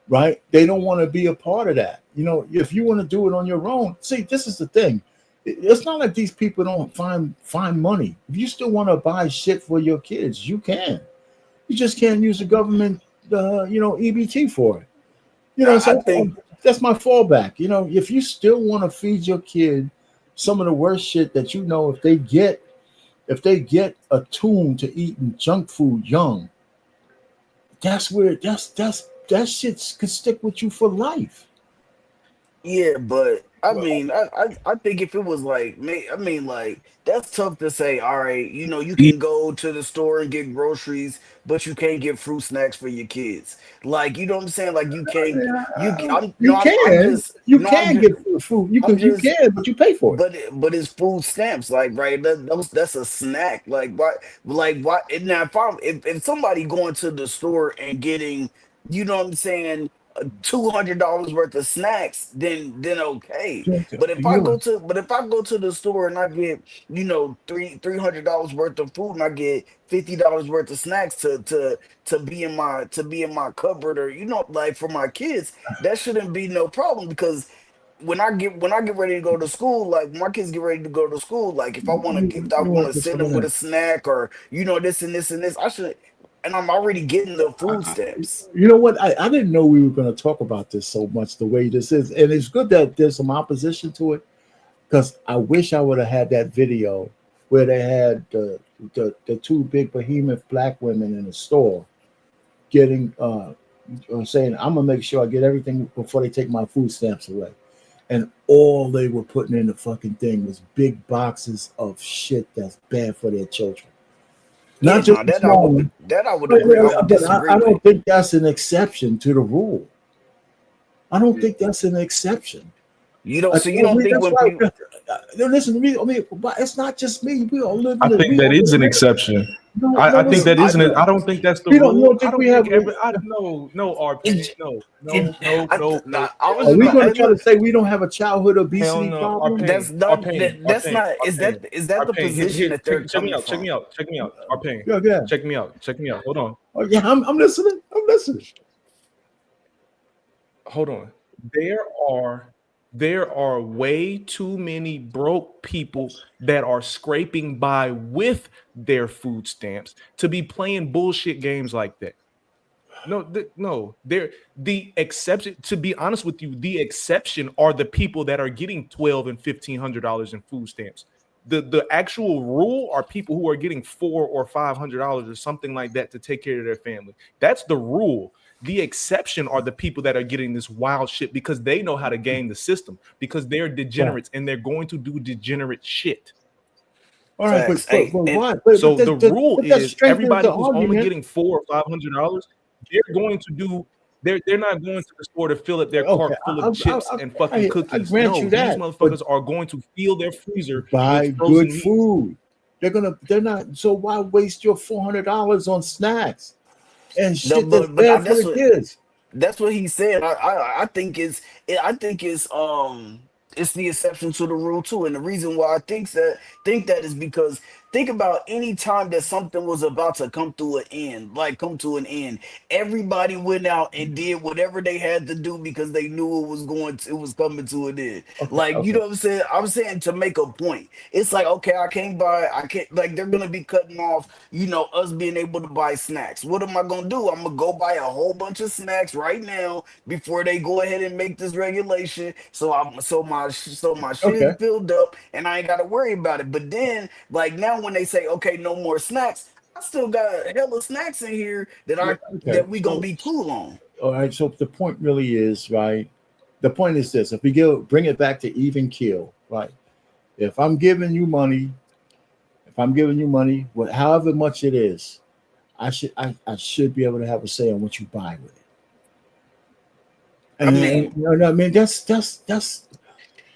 right? They don't want to be a part of that. If you want to do it on your own, see, this is the thing. It's not like these people don't find money. If you still want to buy shit for your kids, you can. You just can't use the government EBT for it. I think That's my fallback. If you still want to feed your kid some of the worst shit that if they get attuned to eating junk food young, that's where that shit could stick with you for life. yeah, but I mean, I think if it was like me, I mean, like that's tough to say. All right, you can go to the store and get groceries, but you can't get fruit snacks for your kids. Like, you know what I'm saying? Like, you can't. I'm You no, I'm can. just You no, can get food. I'm You just. can, but you pay for it. But it's food stamps, like, right? That's a snack. Like, why? Like, why? And now, if somebody going to the store and getting, you know what I'm saying, $200 worth of snacks, then okay. You But if I go to the store and I get, $300 worth of food, and I get $50 worth of snacks to be in my cupboard, or like for my kids, that shouldn't be no problem, because when I get ready to go to school, like my kids get ready to go to school, like if I want to you, if I you want want to this send for them with that. a snack, or this and this and this, I should, and I'm already getting the food stamps. You know what? I didn't know we were going to talk about this so much the way this is, and it's good that there's some opposition to it, because I wish I would have had that video where they had the two big behemoth black women in the store getting saying, "I'm gonna make sure I get everything before they take my food stamps away." And all they were putting in the fucking thing was big boxes of shit that's bad for their children. Yeah, Not just no, the small one, that I would agree. I would but disagree I with. don't think that's an exception to the rule. I don't think that's an exception. So you don't think That's when why. people, Listen to me. But it's not just me. We all live I in it. think We that all is live an in it. exception. No, I no, think it's that not. isn't it. I don't think that's the You rule. don't I think don't we have? think no, RP, it, no, it, no, no, no, nah, no, I was Are just we hell going no. to about, try to say we don't have a childhood Hell obesity no, problem? that's our not pain, that, our that's pain, not our pain, is that our the pain. position that they're Check me coming out, check from? me out, check me out. Our pain. Yeah, yeah. Check me out, check me out. Hold on, Oh, yeah, I'm listening. I'm listening. hold on. There are there are way too many broke people that are scraping by with their food stamps to be playing bullshit games like that. No, no, they're the exception. To be honest with you, the exception are the people that are getting $1,200 and $1,500 in food stamps. The actual rule are people who are getting $400 or $500 or something like that to take care of their family. That's the rule. The exception are the people that are getting this wild shit because they know how to game the system, because they're Right. degenerates and they're going to do degenerate shit. All right, Facts. but Hey, and why? So the rule But that is strengthens everybody the who's only argument. getting $400 or $500, they're going to do. They're not going to the store to fill up their Okay, cart full of chips and fucking I cookies. grant No, you these that, but motherfuckers are going to fill their freezer with buy good frozen meat. food. They're not. So why waste your $400 on snacks and no, shit that's bad for the kids? that's what he said. I think it's the exception to the rule too, and the reason why I think that is because think about any time that something was about to come to an end, everybody went out and did whatever they had to do because they knew it was coming to an end. Okay, Like, you okay, know what I'm saying? I'm saying to make a point. It's like, okay, I can't, like, they're gonna be cutting off, us being able to buy snacks. What am I gonna do? I'm gonna go buy a whole bunch of snacks right now before they go ahead and make this regulation. So my okay, shit filled up and I ain't gotta worry about it. But then, like, now when they say, okay, no more snacks, I still got hella snacks in here yeah, okay. that we gonna be cool on. All right. So the point really is right. The point is this: if we bring it back to even kill, right? If I'm giving you money, however much it is, I should be able to have a say on what you buy with it. I And mean, I mean that's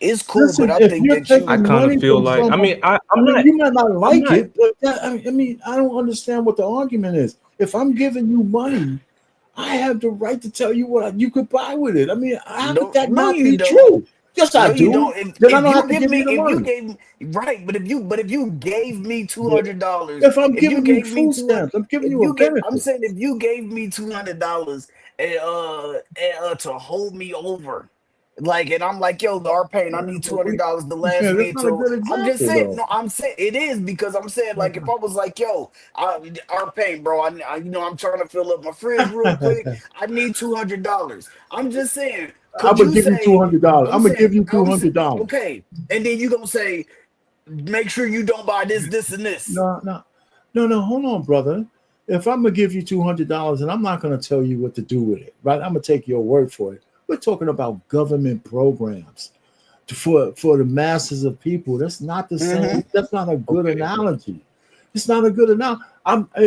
it's cool, but listen. I If think you're that I taking you kind of money feel from like. I someone, mean, I, I I'm mean, not. you might not I'm like not. it, but I mean, I don't understand what the argument is. If I'm giving you money, I have the right to tell you what you could buy with it. I mean, how could no, that no, not you be don't. true? Yes, I No, you do. don't. Then I don't have to give you the If you money. gave me right, but if you gave me two But hundred dollars, if I'm if you giving you gave me food two, stamps, I'm giving if you a you get, I'm benefit. saying if you gave me $200 and to hold me over, Like, and I'm like, yo, our pain, I need $200 the last Yeah, that's minute. not a So good I'm just example, saying, though. no, I'm saying it is because I'm saying, like, if I was like, yo, our pain, bro, I'm trying to fill up my fridge real quick. I need $200. I'm just saying, I'm could gonna you give you two say, hundred dollars. I'm I'm gonna saying, give you two I'm saying, hundred dollars. okay, and then you gonna say, make sure you don't buy this, this, and this. No, no, no, no. Hold on, brother. If I'm gonna give you $200 and I'm not gonna tell you what to do with it, right? I'm gonna take your word for it. We're talking about government programs for the masses of people. That's not the Hmm. same. That's not a good Okay. analogy. It's not a good analogy.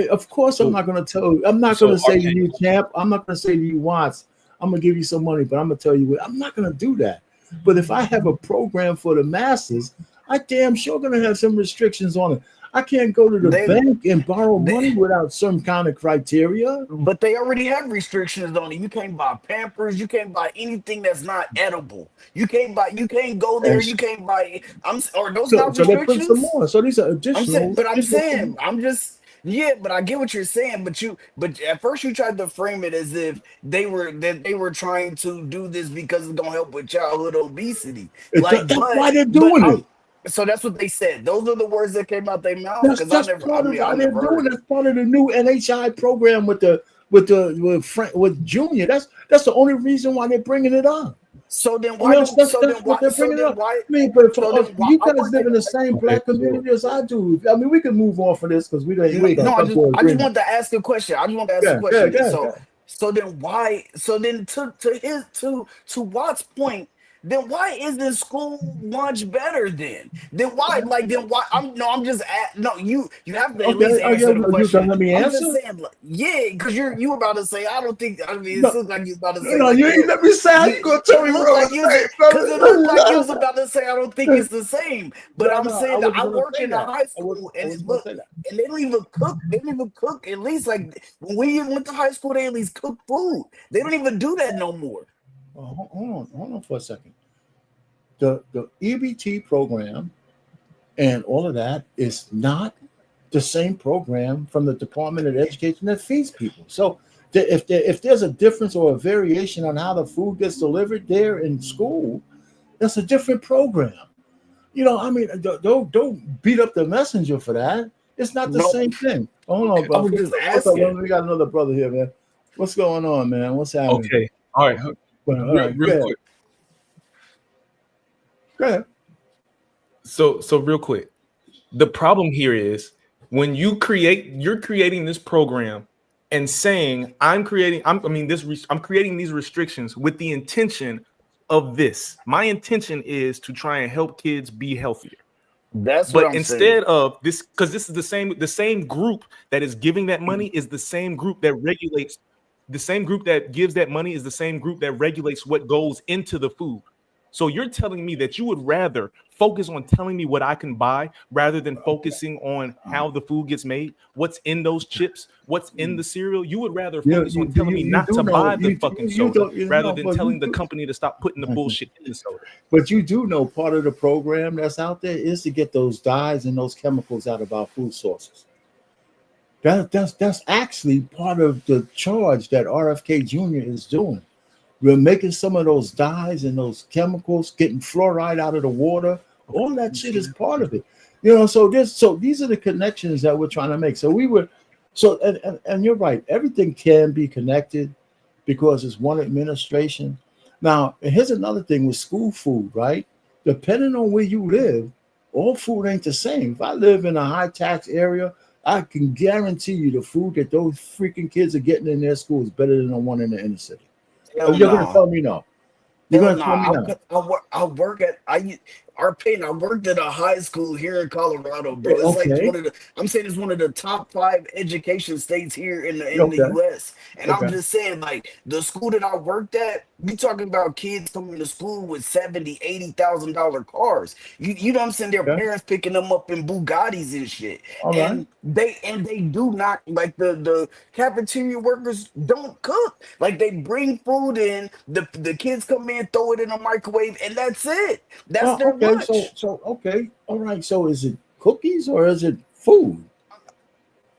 Of course, I'm So not gonna tell you. I'm not so gonna say to okay. you, champ. I'm not gonna say to you, Watts. I'm gonna give you some money, but I'm gonna tell you what. I'm not gonna do that. But if I have a program for the masses, I damn sure gonna have some restrictions on it. I can't go to the They, bank and borrow they money without some kind of criteria. But they already have restrictions on it. You can't buy Pampers. You can't buy anything that's not edible. You can't buy. You can't go there. And You can't buy. Are those so, not so they put some restrictions? more. So these are I'm saying, additional. but I'm These are some, saying, I'm just yeah. But I get what you're saying. But at first you tried to frame it as if they were trying to do this because it's gonna help with childhood obesity. Like, that's why they're but doing it. I'm. So that's what they said. Those are the words that came out their mouth. That's Because I that's never. I part of mean, I why they're never doing heard it. it. That's part of the new NHI program with Junior. That's the only reason why they're bringing it up. So then I mean, why don't? So then that's what why? they're So bringing it then up. why? I mean, but So for then us, why? you I guys work live at in the same Okay. black So community as I do. I mean, we can move on for this because we ain't gonna no. come to an I just agreement. want to ask a question. I just want to ask a Yeah, question. good, Then good, good. so then why? So then to Watt's point. Then why isn't school much better then? Then why I'm just no you have to at Okay, least yeah, answer the no, you gonna question. let me I'm just answer? saying like, yeah, because you were about to say I don't think I mean it No, seems like you was about to no, say no, like you ain't yo let me say. How you you gonna tell it me what looked I'm like gonna you was say, because it looked like you was brother? about to say I don't think it's the same. But No, I'm no, I saying that wasn't I gonna work say in the that. high I wasn't. school I and wasn't gonna look say that. and they don't even cook. They don't even cook. At least like when we went to high school, they at least cook food. They don't even do that no more. Hold on for a second. The EBT program and all of that is not the same program from the Department of Education that feeds people. So if there's a difference or a variation on how the food gets delivered there in school, that's a different program. I mean, don't beat up the messenger for that. It's not the No, same thing. Hold on, okay. I bro. was just What's up, asking. man? We got another brother here, man. What's going on, man? What's happening? Okay. All right. All right, Real go ahead. quick. Go ahead. So real quick. The problem here is when you're creating this program and saying I'm creating these restrictions with the intention of this. My intention is to try and help kids be healthier. That's what But I'm saying. instead of this, because this is the same group that is giving that money is the same group that regulates the same group that gives that money is the same group that regulates what goes into the food. So you're telling me that you would rather focus on telling me what I can buy rather than focusing on how the food gets made, what's in those chips, what's in the cereal. You would rather focus on telling me You not do to know buy the fucking you soda don't rather than telling the company to stop putting the do bullshit in the soda. but you do know part of the program that's out there is to get those dyes and those chemicals out of our food sources. That's actually part of the charge that RFK Jr. is doing. We're making some of those dyes and those chemicals, getting fluoride out of the water. All that shit is part of it. So these are the connections that we're trying to make. So we were so and you're right, everything can be connected because it's one administration. Now, here's another thing with school food, right? Depending on where you live, all food ain't the same. If I live in a high tax area, I can guarantee you the food that those freaking kids are getting in their school is better than the one in the inner city. Oh, Hell you're gonna no. tell me no. You're Hell gonna no. tell me no. I work at our pain. I worked at a high school here in Colorado, bro. It's like Okay, I'm saying it's one of the top 5 education states here in the okay, US. And I'm okay. just saying, like the school that I worked at, you talking about kids coming to school with 70, $80,000 cars. You know what I'm saying? Their Okay. parents picking them up in Bugattis and shit. All right. And they do not like the cafeteria workers don't cook. Like they bring food in, the kids come in, throw it in a microwave, and that's it. That's Well, their okay. So lunch. so okay. All right. So is it cookies or is it food?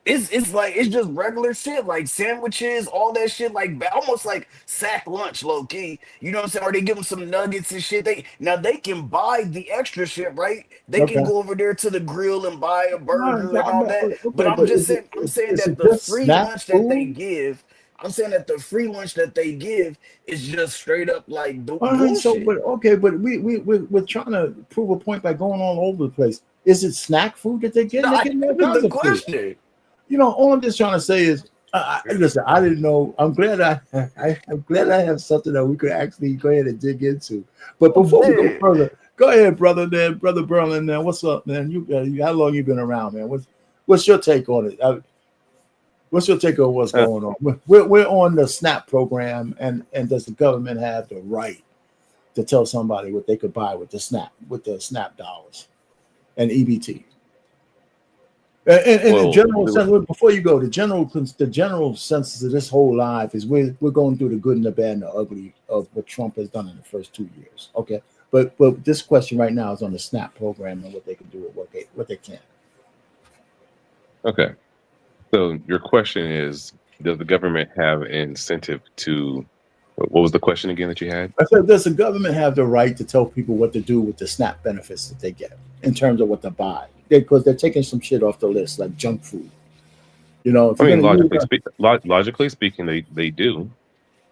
It's like it's just regular shit, like sandwiches, all that shit, like almost like sack lunch, low key. You know what I'm saying? Or they give them some nuggets and shit. They can buy the extra shit, right? They can Okay. go over there to the grill and buy a No, burger and I all mean, that. But okay, I'm but just saying, I'm saying is that it the just free snack lunch that they food? give, I'm saying that the free lunch that they give is just straight up like All right, so bullshit. but okay, but we're trying to prove a point by going all over the place. Is it snack food that they're getting? No, They're I getting all answered kinds the of food. question. All I'm just trying to say is, listen. I didn't know. I'm glad I'm glad I have something that we could actually go ahead and dig into. But Oh, before we go man. further, go ahead, brother. Then, brother Berlin. Then, what's up, man? How long you been around, man? What's your take on it? What's your take on what's Uh, going on? We're on the SNAP program, and does the government have the right to tell somebody what they could buy with the SNAP dollars and EBT? And the well, general sense, before you go, the general sense of this whole life is we're going through the good and the bad and the ugly of what Trump has done in the first 2 years. Okay, but this question right now is on the SNAP program and what they can do and what they can't. Okay. So your question is, does the government have an incentive to, what was the question again that you had? I said, does the government have the right to tell people what to do with the SNAP benefits that they get in terms of what to buy? Because they're taking some shit off the list, like junk food. If I you're mean, going to use logically speaking, they do.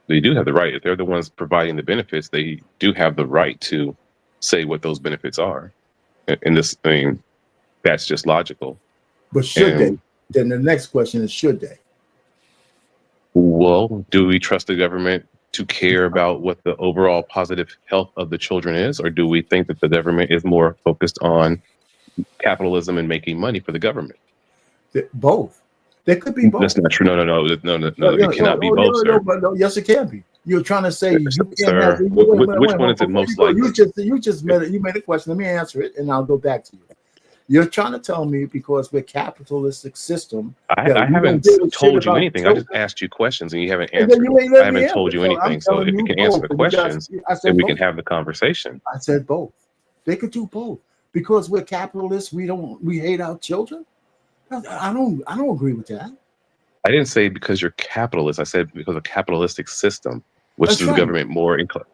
They do have the right. If they're the ones providing the benefits, they do have the right to say what those benefits are. And this thing, that's just logical. but should they? And Then the next question is, should they? well, do we trust the government to care about what the overall positive health of the children is? Or do we think that the government is more focused on capitalism and making money for the government? Both. They could be both. That's not true. No. It cannot be both, sir. But no, yes, it can be. You're trying to say you can't have. Sir, which one is it most You likely? just made a question. Let me answer it, and I'll go back to you. You're trying to tell me because we're capitalistic system. I haven't told you anything. I just asked you questions and you haven't answered. I haven't told you anything. So if you can answer the questions, then we can have the conversation. I said both. They could do both because we're capitalists. We hate our children. I don't agree with that. I didn't say because you're capitalist. I said because of a capitalistic system, which is the government more inclined.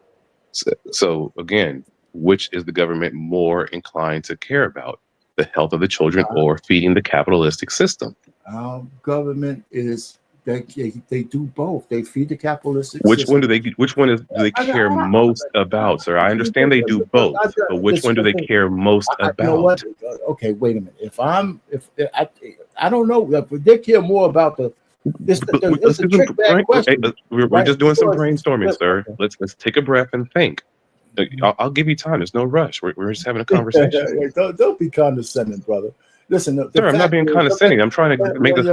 So again, which is the government more inclined to care about? The health of the children or feeding the capitalistic system? Our government is they do both. They feed the capitalistic Which system. which one do they care most about, sir? I understand they do both, but which one do they care most about? You know what? Okay, wait a minute. If I don't know, but they care more about the. We're just doing some brainstorming, sir. Let's take a breath and think. I'll give you time. There's no rush. We're just having a conversation. Don't be condescending, brother. Listen, sir, I'm not being condescending. I'm trying to make this.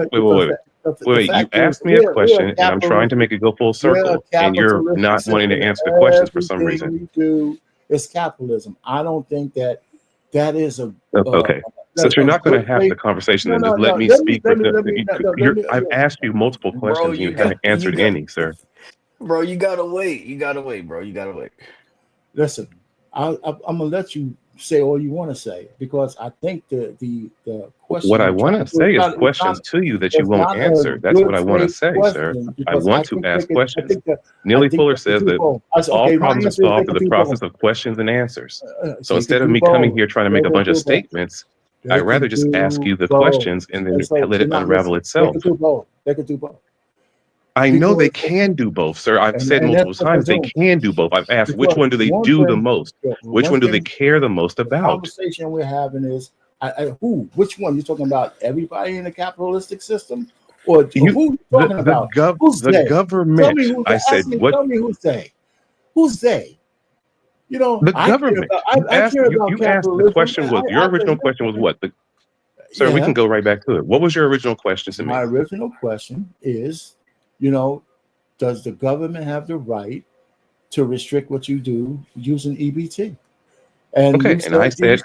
Wait. You asked me a question, and I'm trying to make it go full circle, and you're not wanting to answer the questions for some reason. We do is capitalism. I don't think that is a. Okay. Since you're not going to have the conversation, then just let me speak. I've asked you multiple questions, and you haven't answered any, sir. Bro, you gotta wait. You gotta wait, bro. You gotta wait. Listen, I'm gonna let you say all you want to say because I think the question. What I want to say is questions to you that you won't answer. That's what I want to say, sir. I want to ask questions. Neely Fuller says that all problems are solved through the process of questions and answers. So instead of me coming here trying to make a bunch of statements, I'd rather just ask you the questions and then let it unravel itself. They could do both. I know they can do both, sir. I've said multiple times they can do both. I've asked which one do they do the most? Which one do they care the most about? The conversation we're having is who? Which one? You're talking about everybody in the capitalistic system? Or who you talking about? The government. I said what? Tell me who's they? Who's they? The government. You asked the question was your original question was what? Sir, we can go right back to it. What was your original question to me? My original question is, does the government have the right to restrict what you do using EBT? And I said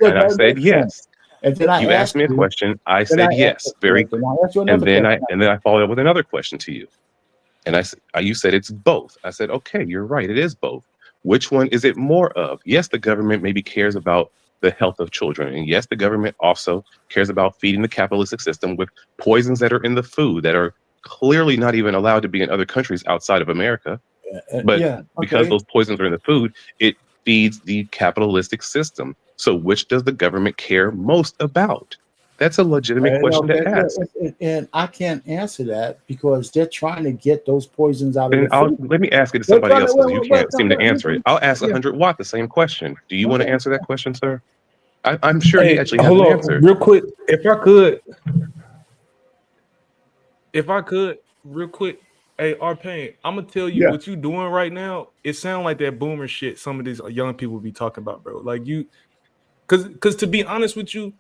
yes. And then you asked me a question. I said yes. And then I followed up with another question to you. And you said it's both. I said, okay, you're right. It is both. Which one is it more of? Yes, the government maybe cares about the health of children. And yes, the government also cares about feeding the capitalistic system with poisons that are in the food that are clearly not even allowed to be in other countries outside of America. But because those poisons are in the food, it feeds the capitalistic system. So which does the government care most about? That's a legitimate question to ask. And I can't answer that because they're trying to get those poisons out of the food. Let me ask it to somebody else because you can't seem to answer it. I'll ask 100 Watt the same question. Do you want to answer that question, sir? I'm sure he actually has an answer. Real quick, if I could, real quick. Hey, Arpain, I'm gonna tell you what you doing right now. It sounds like that boomer shit some of these young people be talking about, bro. Like you, because to be honest with you,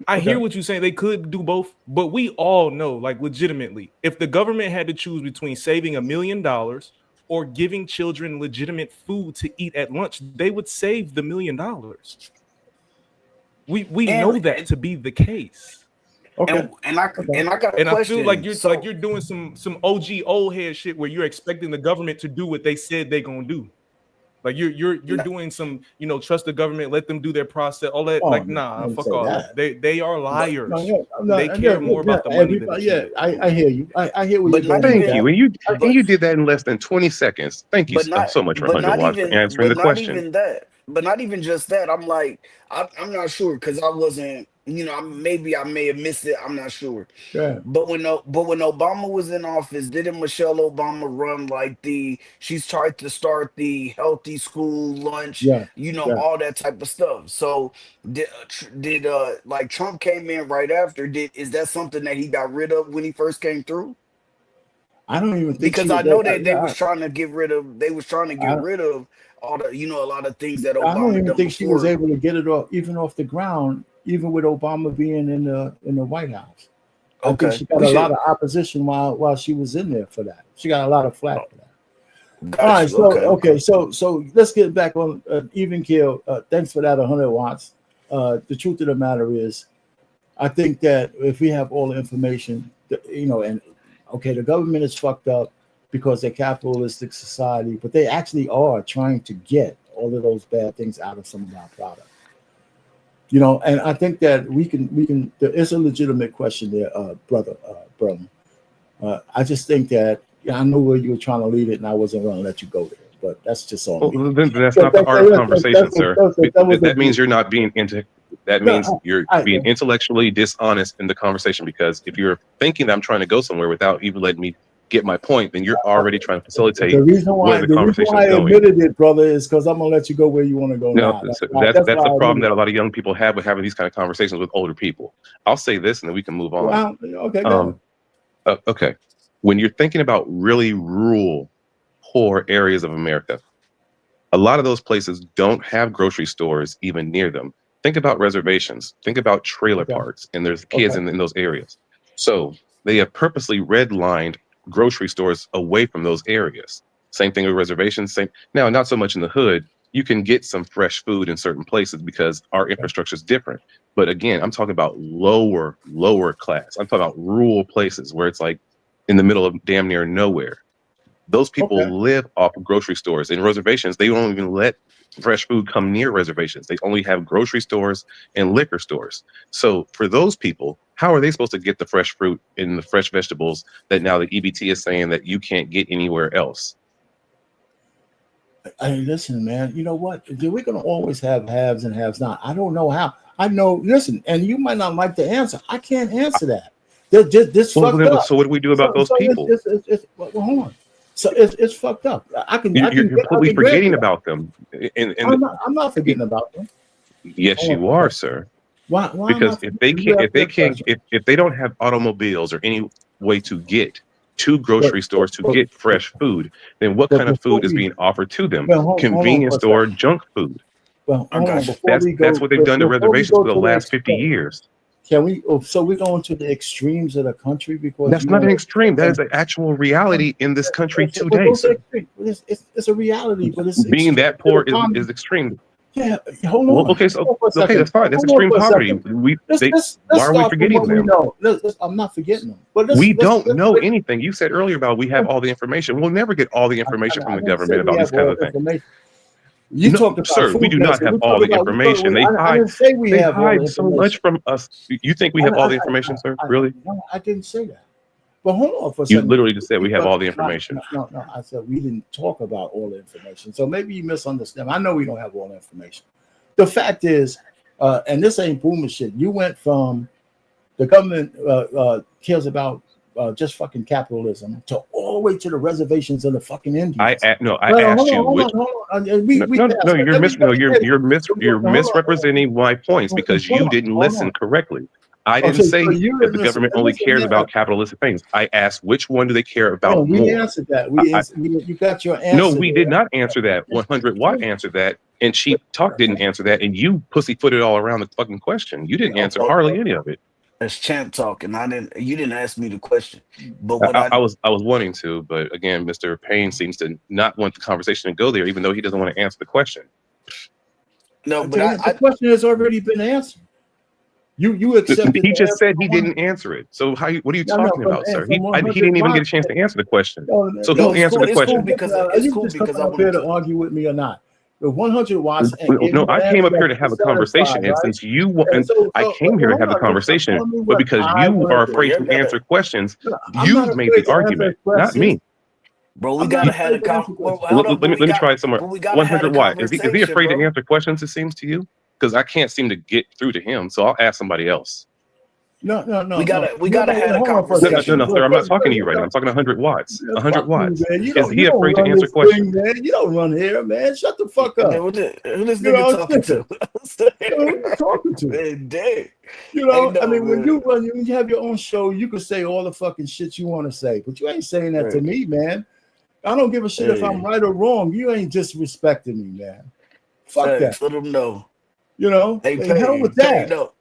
I hear what you're saying. They could do both, but we all know, like legitimately, if the government had to choose between saving $1 million or giving children legitimate food to eat at lunch, they would save the $1 million. We know that to be the case. Okay. And I got a question. I feel like you're doing some OG old head shit where you're expecting the government to do what they said they're gonna do. Like you're doing some, trust the government, let them do their process. All that, fuck all that. They are liars. They care more about the money than I hear you. I hear what you're saying. Thank you. And you did that in less than 20 seconds. Thank you so much, 100 Watts, for answering the question. But not even just that. I'm like, I'm not sure because I wasn't. Maybe I may have missed it. I'm not sure. Yeah. But when Obama was in office, didn't Michelle Obama run she's tried to start the healthy school lunch, all that type of stuff. So did Trump came in right after? Is that something that he got rid of when he first came through? I don't even think because I know that they was trying to get rid of. They was trying to get rid of all the a lot of things that Obama. I don't even think before. She was able to get it off the ground. Even with Obama being in the White House, I think she got a lot of opposition while she was in there for that. She got a lot of flack for that. Gotcha. All right, so let's get back on even keel. Thanks for that, 100 Watts. The truth of the matter is, I think that if we have all the information, the government is fucked up because they're capitalistic society, but they actually are trying to get all of those bad things out of some of our products. And I think that we can. There is a legitimate question there, brother. I just think that I know where you were trying to lead it, and I wasn't going to let you go there. But that's just all. Well, then that's not the art of conversation, sir. That means you're not being into. That means you're being intellectually dishonest in the conversation. Because if you're thinking that I'm trying to go somewhere without even letting me get my point, then you're already trying to facilitate the reason why I admitted it, brother, is because I'm gonna let you go where you want to go. No, that's the problem that a lot of young people have with having these kind of conversations with older people. I'll say this, and then we can move on. Okay. When you're thinking about really rural, poor areas of America, a lot of those places don't have grocery stores even near them. Think about reservations. Think about trailer parks, and there's kids in those areas. So they have purposely redlined grocery stores away from those areas. Same thing with reservations. Now, not so much in the hood. You can get some fresh food in certain places because our infrastructure is different. But again, I'm talking about lower class. I'm talking about rural places where it's like in the middle of damn near nowhere. Those people live off of grocery stores. In reservations, they don't even let fresh food come near reservations. They only have grocery stores and liquor stores. So for those people, how are they supposed to get the fresh fruit and the fresh vegetables that now the EBT is saying that you can't get anywhere else? Listen, man, you know what? We're going to always have haves and haves not. I don't know how. I know, listen, and you might not like the answer. I can't answer that. This fucked up. So what do we do about those people? Well, hold on. So it's fucked up. You're completely forgetting about them. I'm not forgetting about them. Yes, you are, sir. Why because if they don't have automobiles or any way to get to grocery stores to get fresh food, then what kind of food is being offered to them? Convenience store junk food. Well, that's what they've done to reservations for the last 50 years. Can we? So we're going to the extremes of the country because that's not an extreme. That is the actual reality in this country today. It's a reality, but it's being that poor is extreme. Yeah, hold on. Well, okay, that's fine. That's extreme poverty. Why are we forgetting them? I'm not forgetting them. But we don't know anything. You said earlier about we have all the information. We'll never get all the information from the government about these kind of things. You talked about sir, we do not have all the information. They hide so much from us. You think we have all the information, sir? Really? No, I didn't say that. But hold on for a You second. literally just said we have all the information. No, I said we didn't talk about all the information. So maybe you misunderstand. I know we don't have all the information. The fact is, and this ain't boomer shit, you went from the government cares about just fucking capitalism to all the way to the reservations of the fucking Indians. I asked you. You're misrepresenting my points because you didn't listen correctly. I didn't say that the government only cares about capitalistic things. I asked which one do they care about more. We answered that. You got your answer. No, we did not answer that. 100 Watt answered that, and Cheap Talk didn't answer that, and you pussyfooted all around the fucking question. You didn't answer hardly any of it. That's Champ talking. You didn't ask me the question, but what I was wanting to, but again, Mr. Payne seems to not want the conversation to go there, even though he doesn't want to answer the question. No, but the question has already been answered. You accepted. He just said he didn't answer it. So what are you talking about, sir? He didn't even get a chance to answer the question. So who answered the question? It's cool because I want to argue with me or not. The 100 watts. No, I came up here to have a conversation, and since I came here to have a conversation, but because you are afraid to answer questions, you made the argument, not me. Bro, we gotta have a conversation. Let me try it somewhere. 100 Watt. Is he afraid to answer questions? It seems to you, because I can't seem to get through to him. So I'll ask somebody else. No. We gotta have a conversation. No, sir. I'm not talking to you right now. I'm talking 100 watts. 100 watts. Is he afraid to answer questions? Man. You don't run here, man. Shut the fuck up. Who this nigga talking to? Who talking to? Man, dang. I mean, when you have your own show, you can say all the fucking shit you want to say, but you ain't saying that to me, man. I don't give a shit if I'm right or wrong. You ain't disrespecting me, man. Fuck that. Let them know. Hey, hell with that.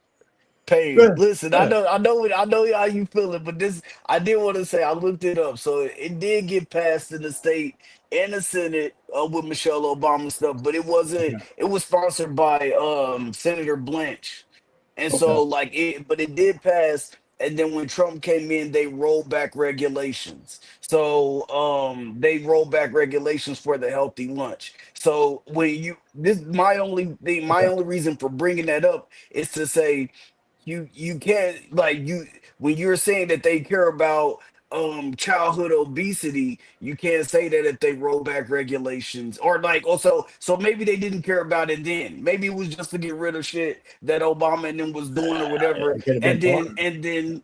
Payne, listen, I know how you feeling, but I did want to say I looked it up, so it did get passed in the state and the Senate with Michelle Obama stuff, but it wasn't. It was sponsored by Senator Blanche, and so but it did pass. And then when Trump came in, they rolled back regulations. So they rolled back regulations for the healthy lunch. So my only reason for bringing that up is to say you can't when you're saying that they care about childhood obesity, you can't say that if they roll back regulations or so maybe they didn't care about it then. Maybe it was just to get rid of shit that Obama and them was doing or whatever. And then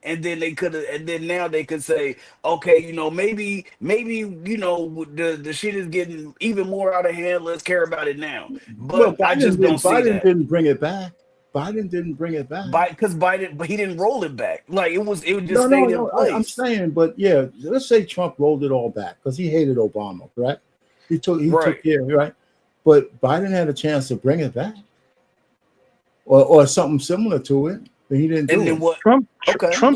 they could have, and then now they could say, okay, maybe the shit is getting even more out of hand. Let's care about it now. But I just don't see that. Biden didn't bring it back. Biden didn't bring it back because Biden, but he didn't roll it back. It would just stay in place. I'm saying, but yeah, let's say Trump rolled it all back because he hated Obama, correct? He took care, right? But Biden had a chance to bring it back, or something similar to it, but he didn't do it. Trump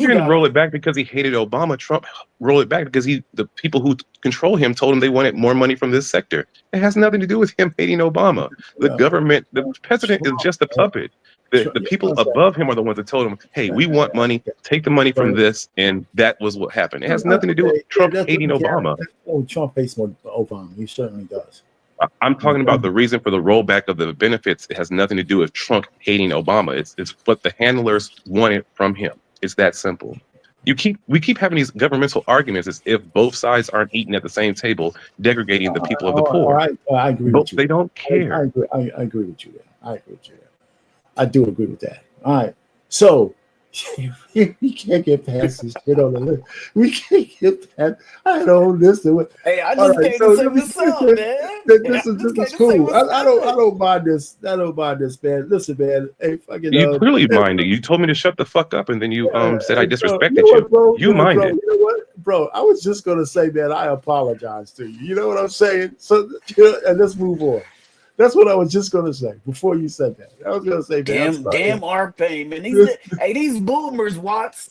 didn't roll it back because he hated Obama. Trump rolled it back because the people who control him told him they wanted more money from this sector. It has nothing to do with him hating Obama. The government, the president is just a puppet. The people above him are the ones that told him, hey, we want money, take the money from this, and that was what happened. It has nothing to do with Trump hating Obama. Trump hates Obama. He certainly does. I'm talking about the reason for the rollback of the benefits. It has nothing to do with Trump hating Obama. It's what the handlers wanted from him. It's that simple. We keep having these governmental arguments as if both sides aren't eating at the same table, degrading the people of the poor. I agree with you. They don't care. I agree with you there. I do agree with that. All right. So we can't get past this shit on the list. We can't get past. I don't listen. Hey, I just can't say this out, man. This is cool. I don't mind this. I don't mind this, man. Listen, man. Hey, fucking. You clearly minded. You told me to shut the fuck up, and then you said I disrespected you. Bro, you minded. You know what, bro? I was just gonna say, man, I apologize to you. You know what I'm saying? So, and let's move on. That's what I was just gonna say before you said that. I was gonna say, damn our payment. These boomers, Watts.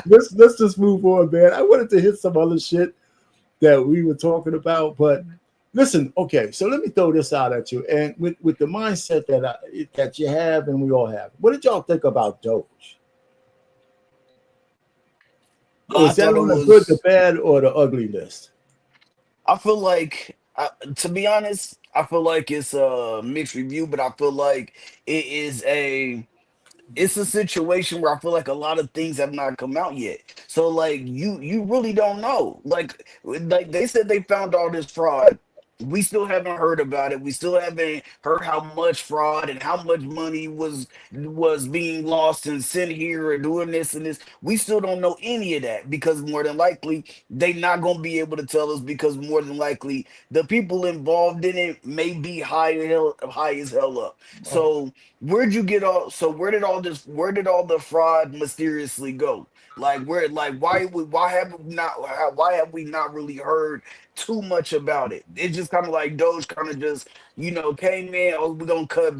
Let's just move on, man. I wanted to hit some other shit that we were talking about, but listen, okay. So let me throw this out at you, and with the mindset that you have and we all have. What did y'all think about Doge? Was that on the good, the bad, or the ugly list? I feel like To be honest, I feel like it's a mixed review, but I feel like it is it's a situation where I feel like a lot of things have not come out yet. So like you really don't know. Like they said they found all this fraud. We still haven't heard about it. We still haven't heard how much fraud and how much money was being lost and sent here or doing this and this. We still don't know any of that because more than likely they not gonna be able to tell us because more than likely the people involved in it may be high as hell up. So where did all the fraud mysteriously go? Like why have we not really heard too much about it? It's just kind of like Doge kind of just came in. Oh, we're gonna cut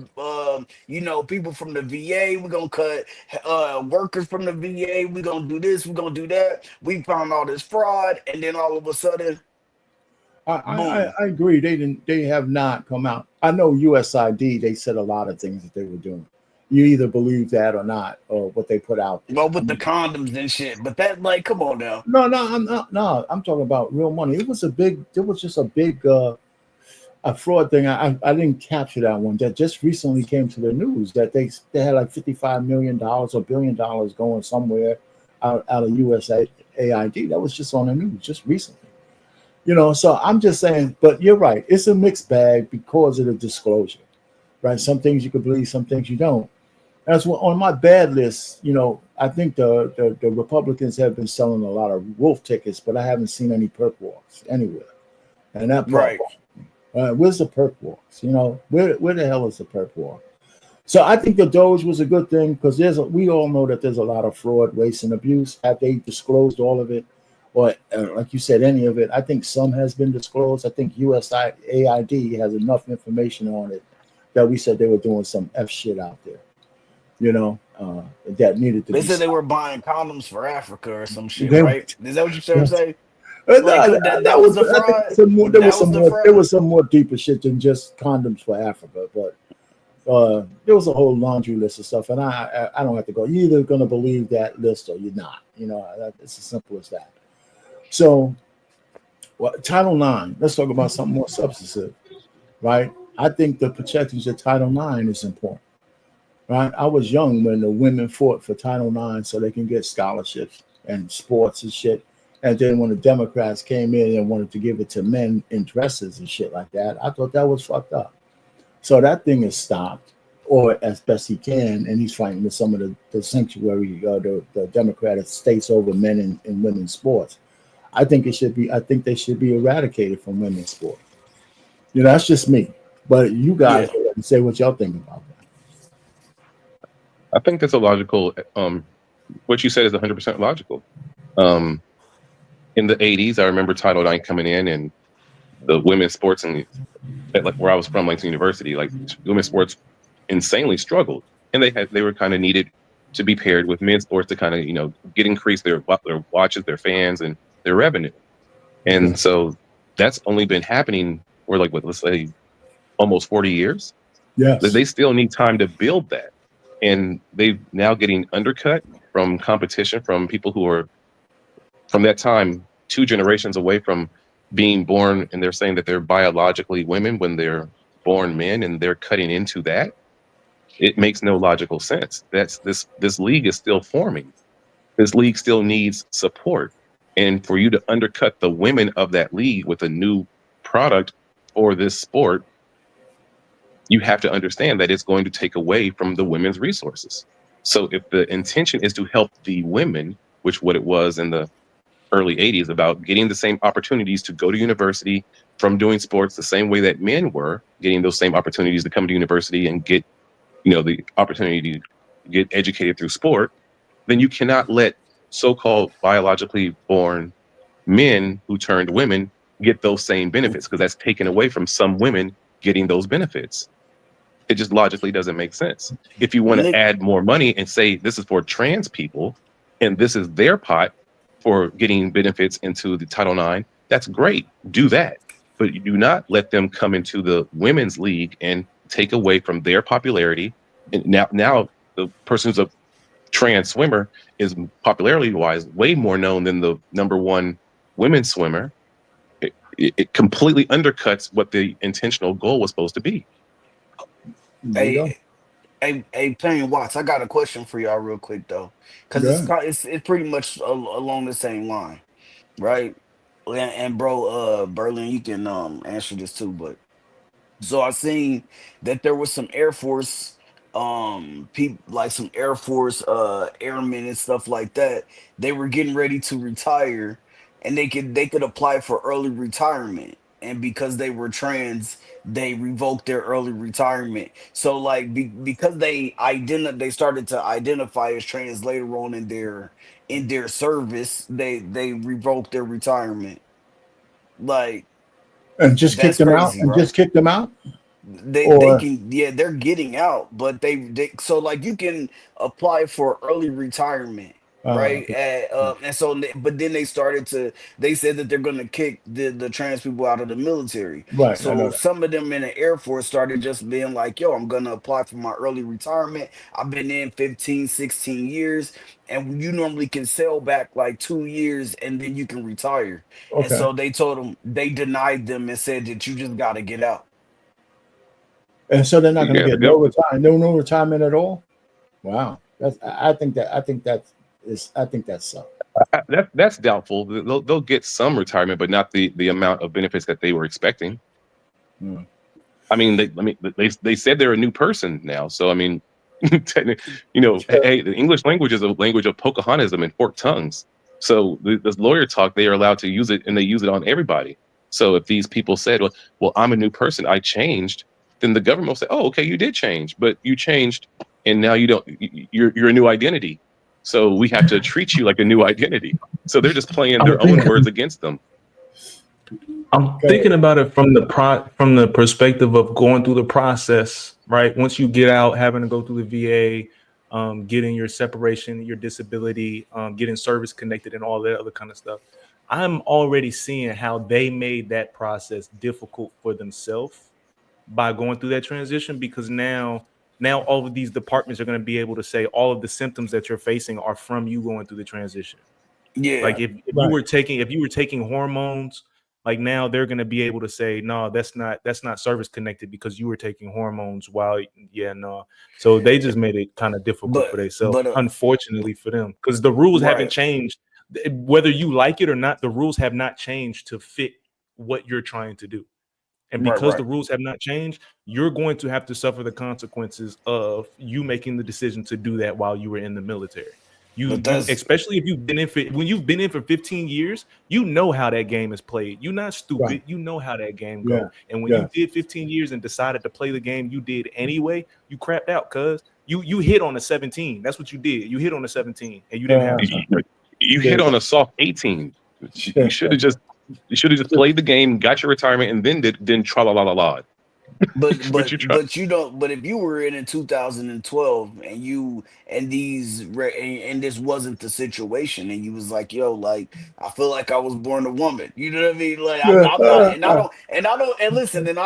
people from the VA. We're gonna cut workers from the VA. We're gonna do this. We're gonna do that. We found all this fraud, and then all of a sudden, I agree. They have not come out. I know USID, they said a lot of things that they were doing. You either believe that or not, or what they put out there. Well, with the condoms and shit, but that, like, come on now. No, I'm not. No, I'm talking about real money. It was just a big a fraud thing. I didn't capture that one. That just recently came to the news that they had like $55 million or $1 billion going somewhere out of USAID. That was just on the news just recently. So I'm just saying, but you're right. It's a mixed bag because of the disclosure, right? Some things you can believe, some things you don't. That's what on my bad list. I think the Republicans have been selling a lot of wolf tickets, but I haven't seen any perk walks anywhere. And that right. Where's the perk walks? Where the hell is the perk walk? So I think the Doge was a good thing because we all know that there's a lot of fraud, waste, and abuse. Have they disclosed all of it? Or like you said, any of it? I think some has been disclosed. I think USAID has enough information on it that we said they were doing some F shit out there. That needed to. They said they were buying condoms for Africa or some shit, right? Is that what you said? Say that was the fraud. There was some more deeper shit than just condoms for Africa, but there was a whole laundry list of stuff, and I don't have to go. You're either going to believe that list or you're not. It's as simple as that. So, Title IX. Let's talk about something more substantive, right? I think the protections of Title IX is important. Right, I was young when the women fought for Title IX so they can get scholarships and sports and shit. And then when the Democrats came in and wanted to give it to men in dresses and shit like that, I thought that was fucked up. So that thing is stopped, or as best he can, and he's fighting with some of the sanctuary, the Democratic states over men in women's sports. I think they should be eradicated from women's sports. That's just me. But you guys say what y'all think about that. I think that's a logical. What you said is 100% logical. In the 80s, I remember Title IX coming in, and the women's sports, and like where I was from, Langston University, like women's sports, insanely struggled, and they were kind of needed to be paired with men's sports to kind of get increase their watches, their fans, and their revenue. And so that's only been happening for let's say almost 40 years. Yes, they still need time to build that. And they're now getting undercut from competition from people who are, from that time, 2 generations away from being born, and they're saying that they're biologically women when they're born men, and they're cutting into that. It makes no logical sense. This league is still forming. This league still needs support. And for you to undercut the women of that league with a new product for this sport, you have to understand that it's going to take away from the women's resources. So if the intention is to help the women, which what it was in the early 80s, about getting the same opportunities to go to university from doing sports the same way that men were getting those same opportunities to come to university and get, the opportunity to get educated through sport, then you cannot let so-called biologically born men who turned women get those same benefits, because that's taken away from some women getting those benefits. It just logically doesn't make sense. If you want to add more money and say this is for trans people and this is their pot for getting benefits into the Title IX, that's great. Do that. But you do not let them come into the women's league and take away from their popularity. And now the person who's a trans swimmer is popularity-wise way more known than the #1 women's swimmer. it completely undercuts what the intentional goal was supposed to be. Hey, Payne Watts, I got a question for y'all real quick though, because it's pretty much along the same line, right? And bro, Berlin, you can answer this too, but so I seen that there was some Air Force people, like some Air Force airmen and stuff like that. They were getting ready to retire, and they could apply for early retirement. And because they were trans, they revoked their early retirement. So like because they started to identify as trans later on in their service, they revoked their retirement. Like, and just kicked them out, and just kicked them out. They can, yeah, they're getting out, but they so like you can apply for early retirement, right? And so, but then they said that they're going to kick the trans people out of the military, right? So some of them in the Air Force started just being like, yo, I'm going to apply for my early retirement. I've been in 15, 16 years, and you normally can sell back like 2 years and then you can retire. And so they told them, they denied them and said that you just got to get out. And so they're not going to get no retirement at all. Wow, I think that's that's doubtful. They'll get some retirement, but not the amount of benefits that they were expecting. I mean, they said they're a new person now, so I mean, hey, the English language is a language of Pocahontasm and forked tongues. So this lawyer talk, they are allowed to use it, and they use it on everybody. So if these people said, well, I'm a new person, I changed, then the government will say, oh, okay, you did change, but you changed, and now you're a new identity. So we have to treat you like a new identity. So they're just playing their own words against them. I'm thinking about it from the perspective of going through the process, right? Once you get out, having to go through the VA, getting your separation, your disability, getting service connected, and all that other kind of stuff. I'm already seeing how they made that process difficult for themselves by going through that transition, because now all of these departments are going to be able to say all of the symptoms that you're facing are from you going through the transition. Yeah, like if you were taking hormones, like now they're going to be able to say, no, that's not service connected because you were taking hormones while so they just made it kind of difficult for themselves, unfortunately for them, because the rules haven't changed. Whether you like it or not, the rules have not changed to fit what you're trying to do. And because the rules have not changed, you're going to have to suffer the consequences of you making the decision to do that while you were in the military. Especially if when you've been in for 15 years, you know how that game is played. You're not stupid. Right. You know how that game goes. And when you did 15 years and decided to play the game you did anyway, you crapped out because you hit on a 17. That's what you did. You hit on a 17 and you didn't have time. You hit on a soft 18. You should have just played the game, got your retirement, and then tra la la la. But if you were in 2012 and this wasn't the situation, and you was like, yo, like I feel like I was born a woman, you know what I mean? Like I'm not, and I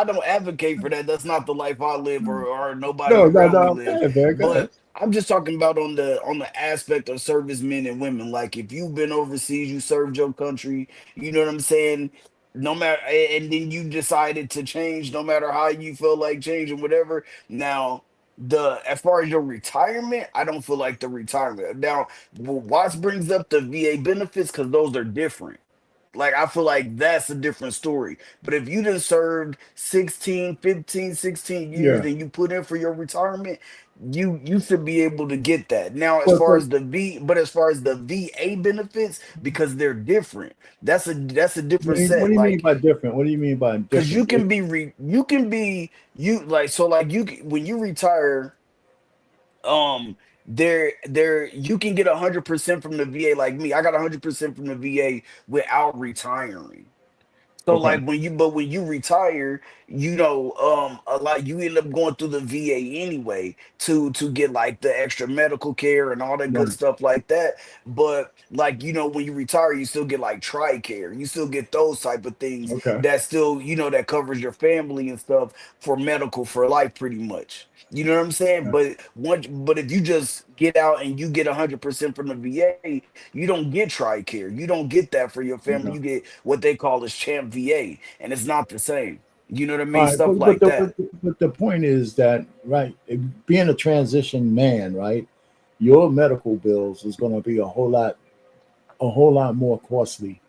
don't advocate for that. That's not the life I live or nobody around me live. But I'm just talking about on the aspect of servicemen and women. Like if you've been overseas, you served your country, you know what I'm saying? No matter, and then you decided to change, no matter how you feel like changing, whatever. Now, as far as your retirement, I don't feel like the retirement. Now, Watts brings up the VA benefits because those are different. Like, I feel like that's a different story. But if you just served 16 years and you put in for your retirement, you should be able to get that. Now, as far as the VA benefits, because they're different, that's a different set. What do you mean by different? What do you mean by different? Because when you retire, you can get 100% from the VA. Like me, I got 100% from the VA without retiring. So like when you retire, a lot you end up going through the VA anyway to get like the extra medical care and all that good stuff like that. But like when you retire, you still get like TRICARE, you still get those type of things that still that covers your family and stuff for medical for life pretty much. You know what I'm saying? But if you just get out and you get 100% from the VA, you don't get TRICARE. You don't get that for your family. You get what they call as Champ VA, and it's not the same. You know what I mean? All right, Stuff like that. But the point is that, right, being a transition man, right, your medical bills is going to be a whole lot more costly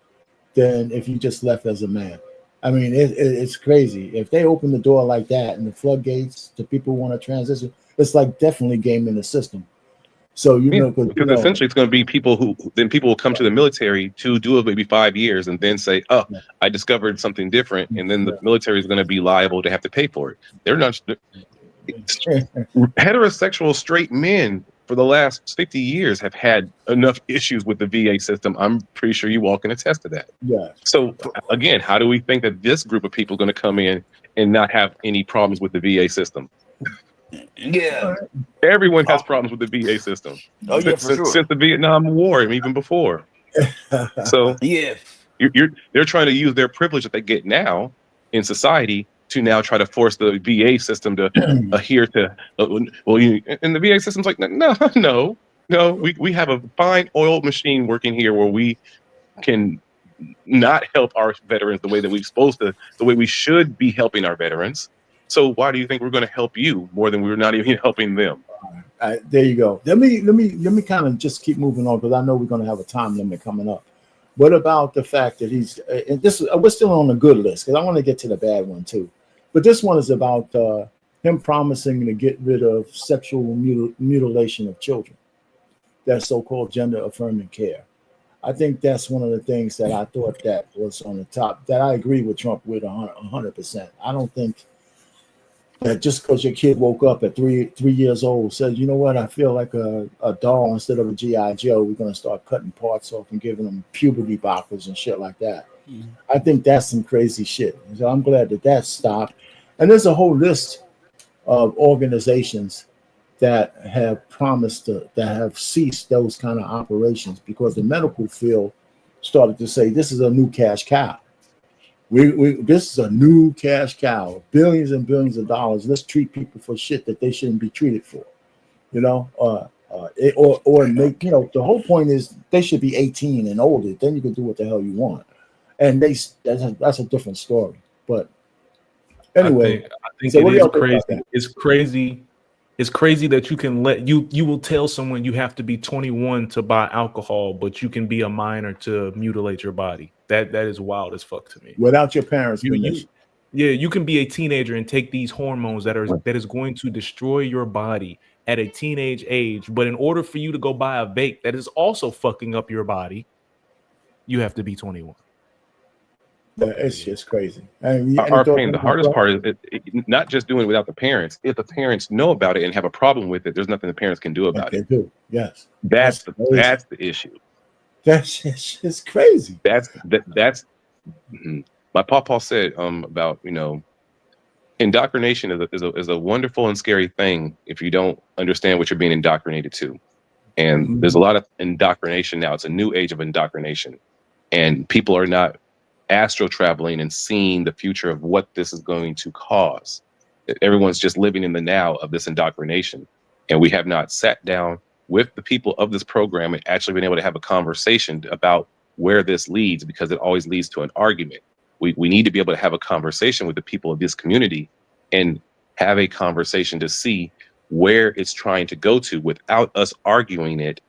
than if you just left as a man. I mean, it's crazy. If they open the door like that and the floodgates to people who want to transition, it's like definitely gaming the system. So because essentially it's going to be people who will come to the military to do it maybe 5 years and then say, "Oh, I discovered something different," and then the military is going to be liable to have to pay for it. They're not heterosexual straight men for the last 50 years have had enough issues with the VA system. I'm pretty sure you all can attest to that. Yeah. So again, how do we think that this group of people are going to come in and not have any problems with the VA system? Yeah, everyone has problems with the VA system. Oh yeah, for sure. Since the Vietnam War and even before. So yeah, they're trying to use their privilege that they get now in society to now try to force the VA system to adhere to. And the VA system's like, no. We have a fine oiled machine working here where we can not help our veterans the way that we're supposed to, the way we should be helping our veterans. So why do you think we're going to help you more than we're not even helping them? All right, there you go. Let me kind of just keep moving on because I know we're going to have a time limit coming up. What about the fact that he's and this? We're still on the good list because I want to get to the bad one too. But this one is about him promising to get rid of sexual mutilation of children. That so-called gender affirming care. I think that's one of the things that I thought that was on the top. That I agree with Trump with 100%. I don't think that just because your kid woke up at three years old says, you know what, I feel like a doll instead of a G.I. Joe, we're going to start cutting parts off and giving them puberty blockers and shit like that. Mm-hmm. I think that's some crazy shit. So I'm glad that stopped. And there's a whole list of organizations that have promised that have ceased those kind of operations because the medical field started to say, this is a new cash cow. This is a new cash cow, billions and billions of dollars. Let's treat people for shit that they shouldn't be treated for, or make, the whole point is they should be 18 and older. Then you can do what the hell you want. And that's a different story. But anyway, I think so it is crazy. It's crazy. It's crazy that you can you will tell someone you have to be 21 to buy alcohol, but you can be a minor to mutilate your body. That is wild as fuck to me. Without your parents' permission. You can be a teenager and take these hormones that is going to destroy your body at a teenage age. But in order for you to go buy a vape that is also fucking up your body, you have to be 21. It's just crazy. The hardest part is not just doing it without the parents. If the parents know about it and have a problem with it, there's nothing the parents can do about it. Yes, that's the issue. That's just crazy. That's my papa said about indoctrination is a wonderful and scary thing if you don't understand what you're being indoctrinated to. And there's a lot of indoctrination now. It's a new age of indoctrination, and people are not astral traveling and seeing the future of what this is going to cause. Everyone's just living in the now of this indoctrination, and we have not sat down with the people of this program and actually been able to have a conversation about where this leads, because it always leads to an argument. We need to be able to have a conversation with the people of this community and have a conversation to see where it's trying to go to without us arguing it,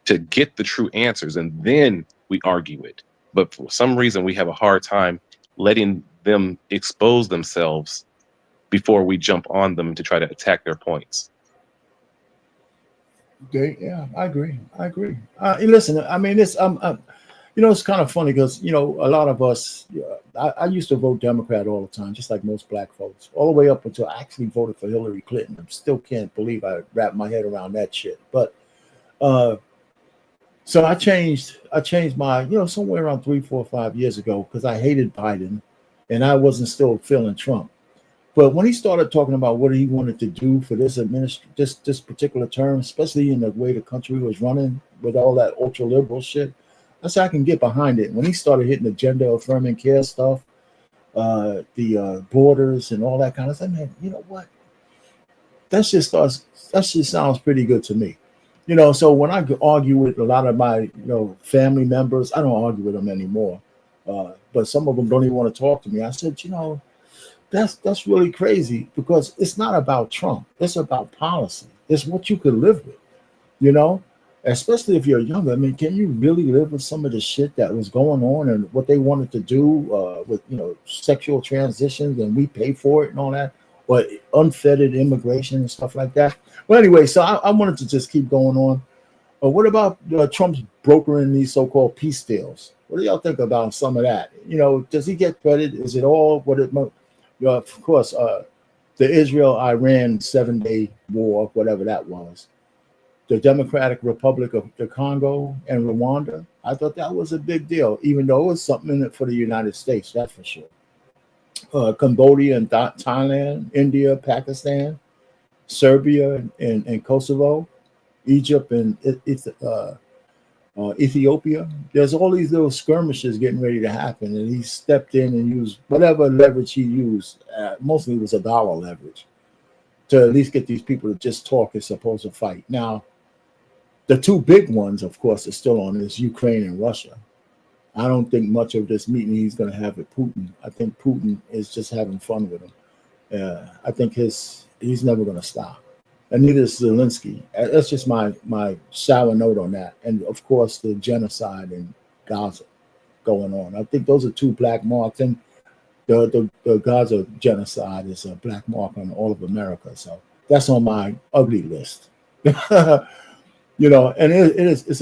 to get the true answers, and then we argue it. But for some reason, we have a hard time letting them expose themselves before we jump on them to try to attack their points. Yeah, I agree. Listen, I mean, it's it's kind of funny because a lot of us. I used to vote Democrat all the time, just like most black folks, all the way up until I actually voted for Hillary Clinton. I still can't believe I wrapped my head around that shit. But so I changed my, somewhere around 3, 4, 5 years ago because I hated Biden and I wasn't still feeling Trump. But when he started talking about what he wanted to do for this this particular term, especially in the way the country was running with all that ultra liberal shit, I said I can get behind it. When he started hitting the gender affirming care stuff, the borders and all that kind of stuff, man, you know what? That shit sounds pretty good to me. You know, so when I argue with a lot of my family members, I don't argue with them anymore. But some of them don't even want to talk to me. I said, that's really crazy because it's not about Trump. It's about policy. It's what you could live with, especially if you're younger. I mean, can you really live with some of the shit that was going on and what they wanted to do with, sexual transitions, and we pay for it and all that, or unfettered immigration and stuff like that? Well, anyway, so I wanted to just keep going on. What about Trump's brokering these so-called peace deals? What do y'all think about some of that? Does he get credit? Is it all what it? Of course, the Israel-Iran 7-day war, whatever that was, the Democratic Republic of the Congo and Rwanda. I thought that was a big deal, even though it was something in it for the United States, that's for sure. Cambodia and Thailand, India, Pakistan, Serbia and Kosovo, Egypt and Ethiopia. There's all these little skirmishes getting ready to happen, and he stepped in and used whatever leverage he used. Mostly it was a dollar leverage to at least get these people to just talk as opposed to fight. Now, the two big ones, of course, are still on this: Ukraine and Russia. I don't think much of this meeting he's going to have with Putin. I think Putin is just having fun with him. I think he's never going to stop. And neither is Zelensky. That's just my sour note on that. And of course, the genocide in Gaza going on. I think those are two black marks. And the Gaza genocide is a black mark on all of America. So that's on my ugly list. And it's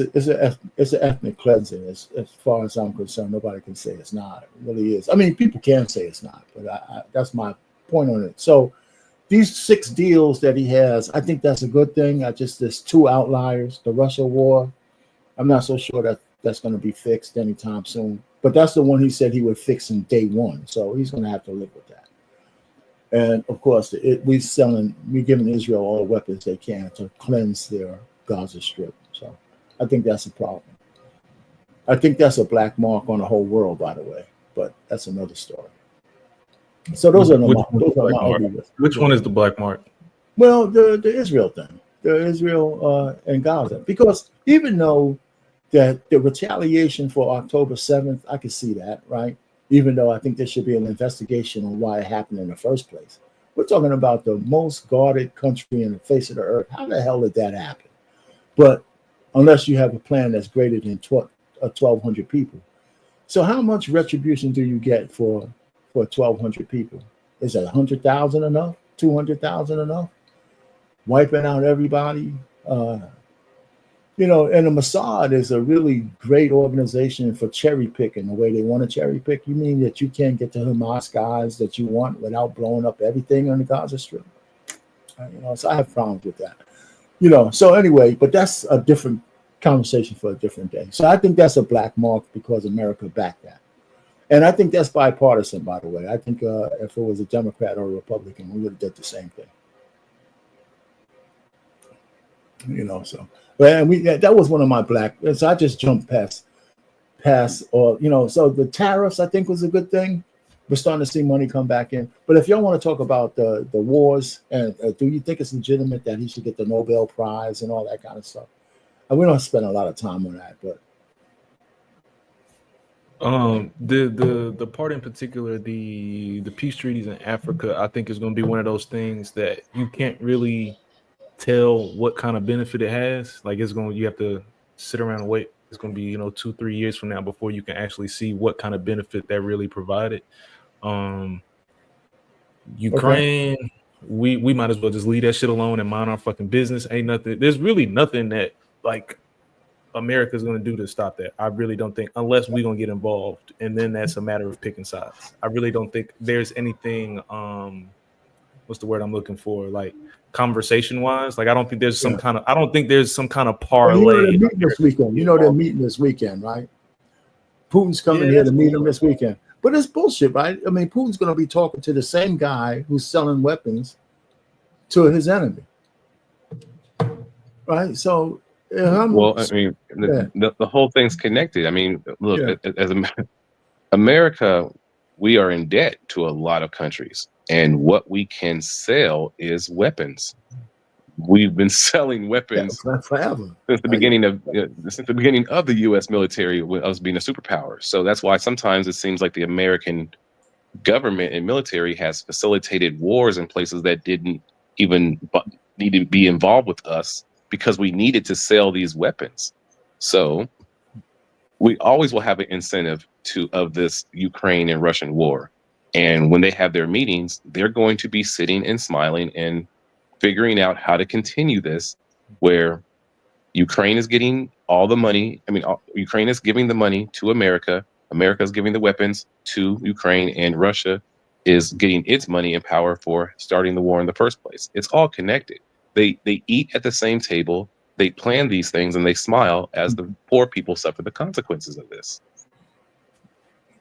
an ethnic cleansing as far as I'm concerned. Nobody can say it's not. It really is. I mean, people can say it's not, but that's my point on it. So these 6 deals that he has, I think that's a good thing. There's 2 outliers. The Russia war, I'm not so sure that that's going to be fixed anytime soon. But that's the one he said he would fix in day 1. So he's going to have to live with that. And of course, we're giving Israel all the weapons they can to cleanse their Gaza Strip. So I think that's a problem. I think that's a black mark on the whole world, by the way. But that's another story. So those are my Which one is the black mark? Well, the Israel thing, the Israel and Gaza, because even though that the retaliation for October 7th, I can see that, right? Even though I think there should be an investigation on why it happened in the first place. We're talking about the most guarded country in the face of the earth. How the hell did that happen? But unless you have a plan that's greater than 1,200 people. So how much retribution do you get for 1,200 people? Is it 100,000 enough? 200,000 enough? Wiping out everybody? And the Mossad is a really great organization for cherry picking the way they want to cherry pick. You mean that you can't get the Hamas guys that you want without blowing up everything on the Gaza Strip? So I have problems with that. So anyway, but that's a different conversation for a different day. So I think that's a black mark because America backed that. And I think that's bipartisan, by the way. I think if it was a Democrat or a Republican, we would have done the same thing. So, and that was one of my black. So I just jumped past, or so the tariffs I think was a good thing. We're starting to see money come back in. But if y'all want to talk about the wars, and do you think it's legitimate that he should get the Nobel Prize and all that kind of stuff? We don't spend a lot of time on that, but. The part in particular, the peace treaties in Africa, I think is going to be one of those things that you can't really tell what kind of benefit it has. Like you have to sit around and wait. It's going to be 2-3 years from now before you can actually see what kind of benefit that really provided. Ukraine, okay. we might as well just leave that shit alone and mind our fucking business. Ain't nothing. There's really nothing that like America's going to do to stop that. I really don't think, unless we're going to get involved, and then that's a matter of picking sides. I really don't think there's anything, what's the word I'm looking for? Like conversation wise, like I don't think there's some kind of parlay. They're meeting this weekend. They're meeting this weekend, right? Putin's coming here to meet them this weekend. But it's bullshit, right? I mean, Putin's going to be talking to the same guy who's selling weapons to his enemy, right? So, the whole thing's connected. I mean, look, as America, we are in debt to a lot of countries, and what we can sell is weapons. we've been selling weapons forever since the beginning of the U.S. military, with us being a superpower. So that's why sometimes it seems like the American government and military has facilitated wars in places that didn't even need to be involved with us, because we needed to sell these weapons. So we always will have an incentive of this Ukraine and Russian war. And when they have their meetings, they're going to be sitting and smiling and figuring out how to continue this, where Ukraine is getting all the money. I mean, Ukraine is giving the money to America. America is giving the weapons to Ukraine, and Russia is getting its money and power for starting the war in the first place. It's all connected. They eat at the same table. They plan these things, and they smile as the poor people suffer the consequences of this.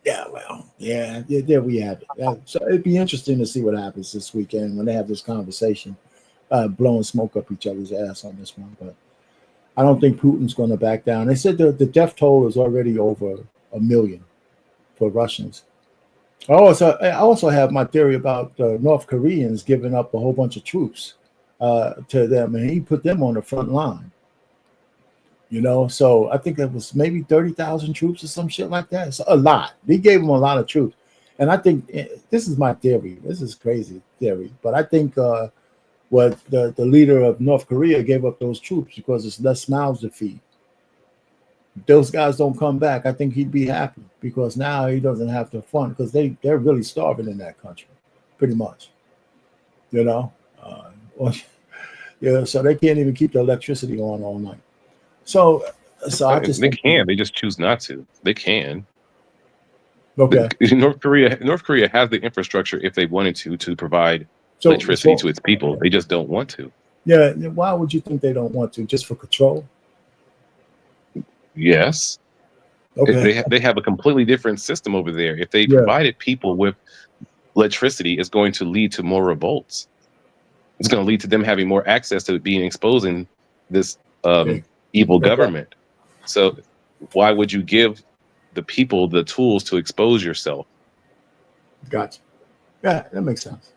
Yeah, well, yeah, there we have it. So it'd be interesting to see what happens this weekend when they have this conversation, blowing smoke up each other's ass on this one. But I don't think Putin's going to back down. They said the death toll is already over 1 million for Russians. I also have my theory about North Koreans giving up a whole bunch of troops to them, and he put them on the front line. So I think it was maybe 30,000 troops or some shit like that. It's a lot. He gave them a lot of troops. And I think this is my theory. This is crazy theory. But I think what the leader of North Korea gave up those troops because it's less mouths to feed. If those guys don't come back, I think he'd be happy, because now he doesn't have to fund, because they're really starving in that country, pretty much. So they can't even keep the electricity on all night. So they just choose not to. They can. Okay. North Korea has the infrastructure, if they wanted to provide electricity to its people. They just don't want to. Yeah. Why would you think they don't want to? Just for control? Yes. Okay. They have a completely different system over there. If they provided people with electricity, it's going to lead to more revolts. It's going to lead to them having more access to being exposing this evil government. So why would you give the people the tools to expose yourself? Gotcha. Yeah, that makes sense.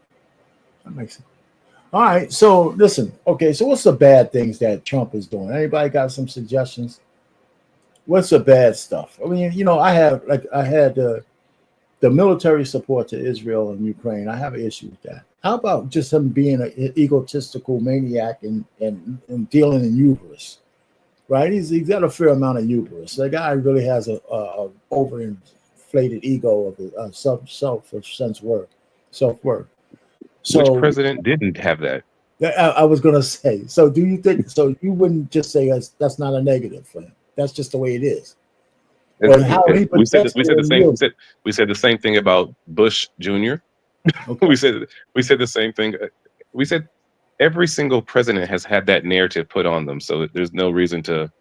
All right. So listen. Okay. So what's the bad things that Trump is doing? Anybody got some suggestions? What's the bad stuff? I mean, I had the military support to Israel and Ukraine. I have an issue with that. How about just him being an egotistical maniac and dealing in hubris? Right? He's got a fair amount of hubris. The guy really has a overinflated ego of self-worth. So, which president didn't have that? I was going to say. So do you think? So you wouldn't just say that's not a negative for him? That's just the way it is. We said the same thing about Bush Jr. Okay. we said the same thing. We said every single president has had that narrative put on them, so there's no reason to.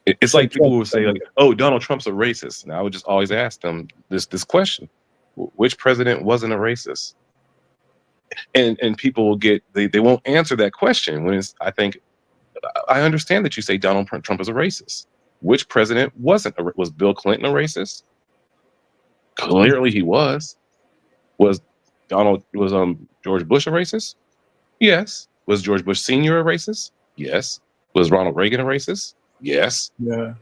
It's like people will say, like, "Oh, Donald Trump's a racist." Now I would just always ask them this question: which president wasn't a racist? And people will they won't answer that question when it's. I understand that you say Donald Trump is a racist. Which president wasn't? Was Bill Clinton a racist? Clearly he was. Was George Bush a racist? Yes. Was George Bush Sr. a racist? Yes. Was Ronald Reagan a racist? Yes. Yeah.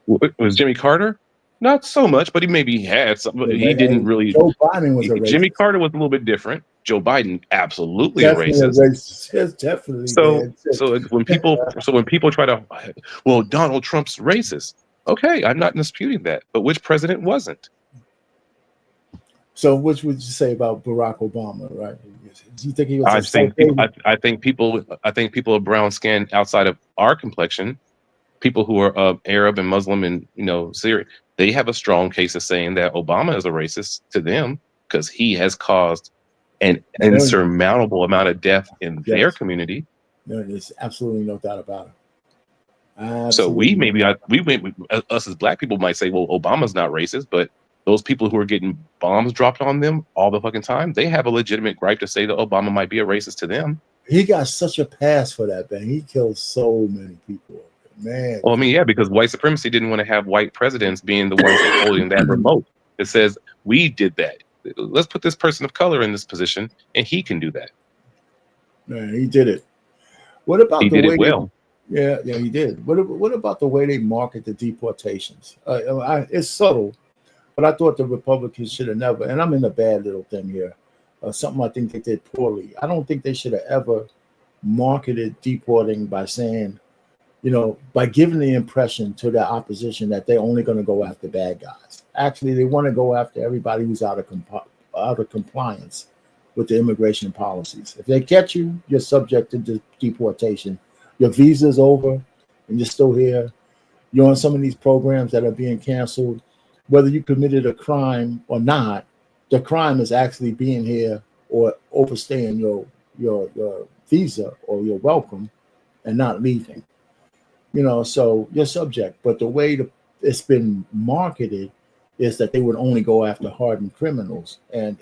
Was Jimmy Carter? Not so much, but he had something. He didn't really. Joe Biden was a racist. Jimmy Carter was a little bit different. Joe Biden, absolutely definitely a racist. Yes, definitely. So when people try to, well, Donald Trump's racist. Okay, I'm not disputing that, but which president wasn't? So, which would you say about Barack Obama? Right? Do you think he was? I think people of brown skin outside of our complexion, people who are Arab and Muslim and Syrian, they have a strong case of saying that Obama is a racist to them because he has caused an insurmountable amount of death in their community. No, there's absolutely no doubt about it. Absolutely. So us as black people might say, well, Obama's not racist, but those people who are getting bombs dropped on them all the fucking time, they have a legitimate gripe to say that Obama might be a racist to them. He got such a pass for that, man. He killed so many people, man. Well, because white supremacy didn't want to have white presidents being the ones holding that remote. It says, we did that. Let's put this person of color in this position, and he can do that. Man, he did it. What about he the did way it well? Yeah, he did. What about the way they market the deportations? It's subtle, but I thought the Republicans should have never. And I'm in a bad little thing here. Something I think they did poorly. I don't think they should have ever marketed deporting by saying, by giving the impression to the opposition that they're only going to go after bad guys. Actually, they want to go after everybody who's out of compliance with the immigration policies. If they catch you, you're subject to deportation. Your visa's over and you're still here. You're on some of these programs that are being canceled. Whether you committed a crime or not, the crime is actually being here or overstaying your visa or your welcome and not leaving. So you're subject. But the way it's been marketed is that they would only go after hardened criminals. And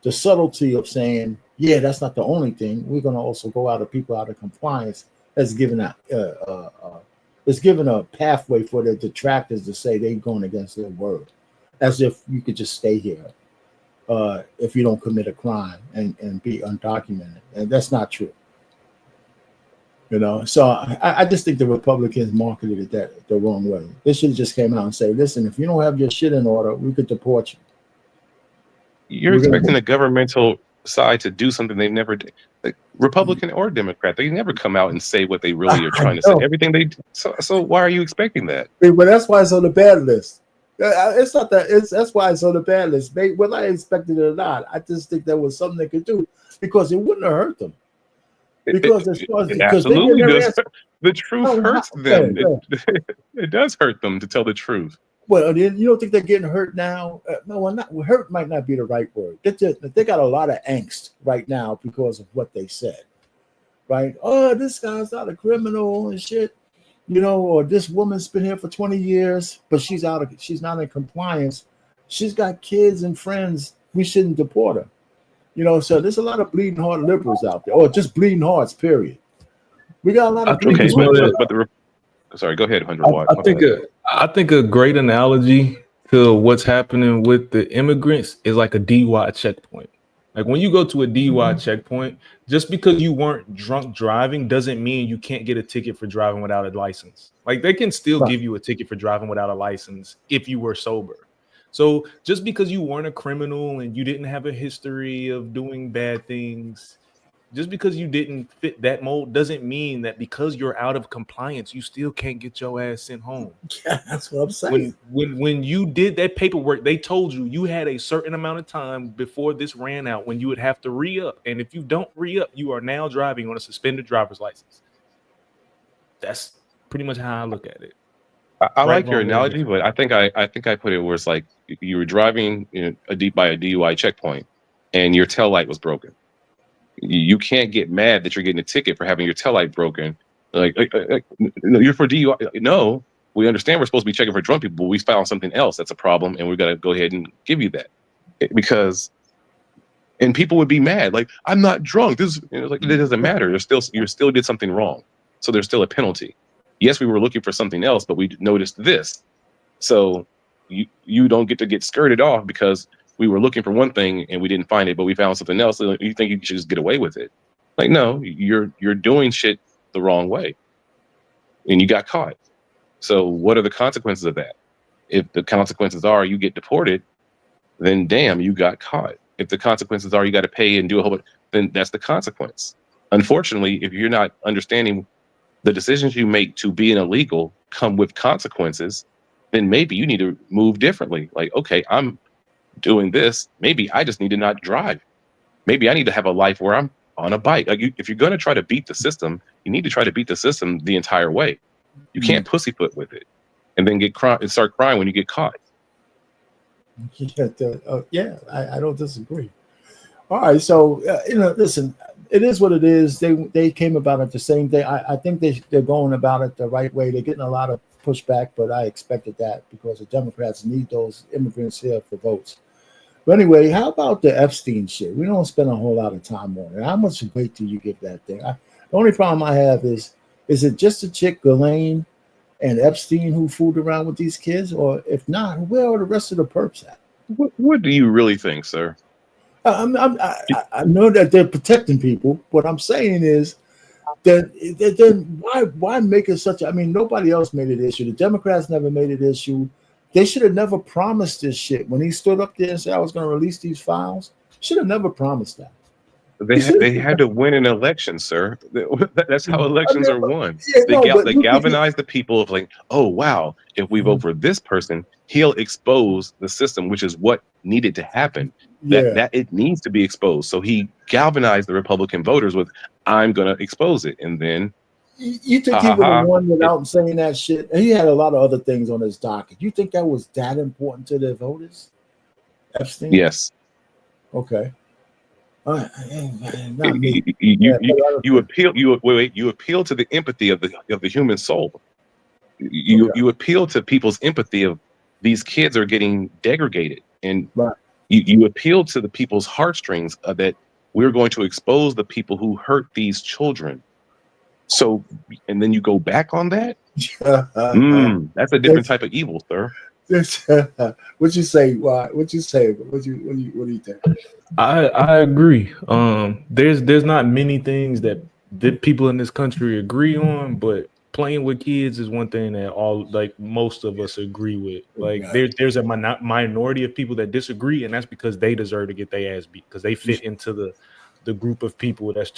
the subtlety of saying, yeah, that's not the only thing. We're going to also go out of people out of compliance has given a pathway for the detractors to say they're going against their word, as if you could just stay here if you don't commit a crime and be undocumented. And that's not true. So I just think the Republicans marketed it the wrong way. They should have just came out and say, listen, if you don't have your shit in order, we could deport you. You're expecting the governmental side to do something they've never did. Like, Republican or Democrat, they never come out and say what they really are trying to say. Everything they do. So why are you expecting that? But that's why it's on the bad list. It's not that. That's why it's on the bad list. Whether I expected it or not, I just think that was something they could do because it wouldn't have hurt them. Because it absolutely does. The truth hurts them. It does hurt them to tell the truth. Well, you don't think they're getting hurt now? Hurt might not be the right word. They got a lot of angst right now because of what they said, right? Oh, this guy's not a criminal and shit, or this woman's been here for 20 years, but she's not in compliance. She's got kids and friends. We shouldn't deport her. So there's a lot of bleeding heart liberals out there, or just bleeding hearts, period. We got a lot of bleeding hearts. Sorry, go ahead, 100 Watt. I think a great analogy to what's happening with the immigrants is like a DUI checkpoint. Like when you go to a DUI checkpoint, just because you weren't drunk driving doesn't mean you can't get a ticket for driving without a license. Like they can still give you a ticket for driving without a license if you were sober. So just because you weren't a criminal and you didn't have a history of doing bad things, just because you didn't fit that mold doesn't mean that because you're out of compliance, you still can't get your ass sent home. Yeah, that's what I'm saying. When you did that paperwork, they told you had a certain amount of time before this ran out when you would have to re-up. And if you don't re-up, you are now driving on a suspended driver's license. That's pretty much how I look at it. I like your analogy, but I think I put it where it's like you were driving by a DUI checkpoint and your tail light was broken. You can't get mad that you're getting a ticket for having your taillight broken. Like you're for DUI. No, we understand we're supposed to be checking for drunk people, but we found something else that's a problem, and we're gonna go ahead and give you that and people would be mad. Like, I'm not drunk. This it doesn't matter. You still did something wrong, so there's still a penalty. Yes, we were looking for something else, but we noticed this. So you don't get skirted off because we were looking for one thing and we didn't find it, but we found something else. So you think you should just get away with it? Like, no, you're doing shit the wrong way, and you got caught. So what are the consequences of that? If the consequences are you get deported, then damn, you got caught. If the consequences are you got to pay and do a whole bunch, then that's the consequence. Unfortunately, if you're not understanding the decisions you make to be an illegal come with consequences, then maybe you need to move differently. Like, okay, I'm doing this, maybe I just need to not drive. Maybe I need to have a life where I'm on a bike. Like if you're going to try to beat the system, you need to try to beat the system the entire way. You can't pussyfoot with it and then start crying when you get caught. Yeah, I don't disagree. All right, so listen, it is what it is. They came about it the same day. I think they're going about it the right way. They're getting a lot of pushback, but I expected that because the Democrats need those immigrants here for votes. But anyway, how about the Epstein shit? We don't spend a whole lot of time on it. How much weight do you give that thing? The only problem I have is it just a chick, Ghislaine, and Epstein who fooled around with these kids? Or if not, where are the rest of the perps at? What do you really think, sir? I know that they're protecting people. What I'm saying is then why make it such? I mean, nobody else made it issue. The Democrats never made it issue. They should have never promised this shit when he stood up there and said I was going to release these files. Should have never promised that. They had to win an election, sir. That's how elections are won. They galvanize the people of like, oh wow, if we vote for this person, he'll expose the system, which is what needed to happen. That it needs to be exposed. So he galvanized the Republican voters with, I'm gonna expose it, and then you think he would have won without saying that shit? And he had a lot of other things on his docket. You think that was that important to the voters? Epstein? Yes. Okay. You appeal to the empathy of the human soul. You appeal to people's empathy of these kids are getting degraded, and you appeal to the people's heartstrings that we're going to expose the people who hurt these children. So, and then you go back on that. That's a different type of evil, sir. What you say? What you say? What do you think? I agree. There's not many things that people in this country agree on, but playing with kids is one thing that most of us agree with. Like there's a minority of people that disagree, and that's because they deserve to get their ass beat because they fit into the group of people that's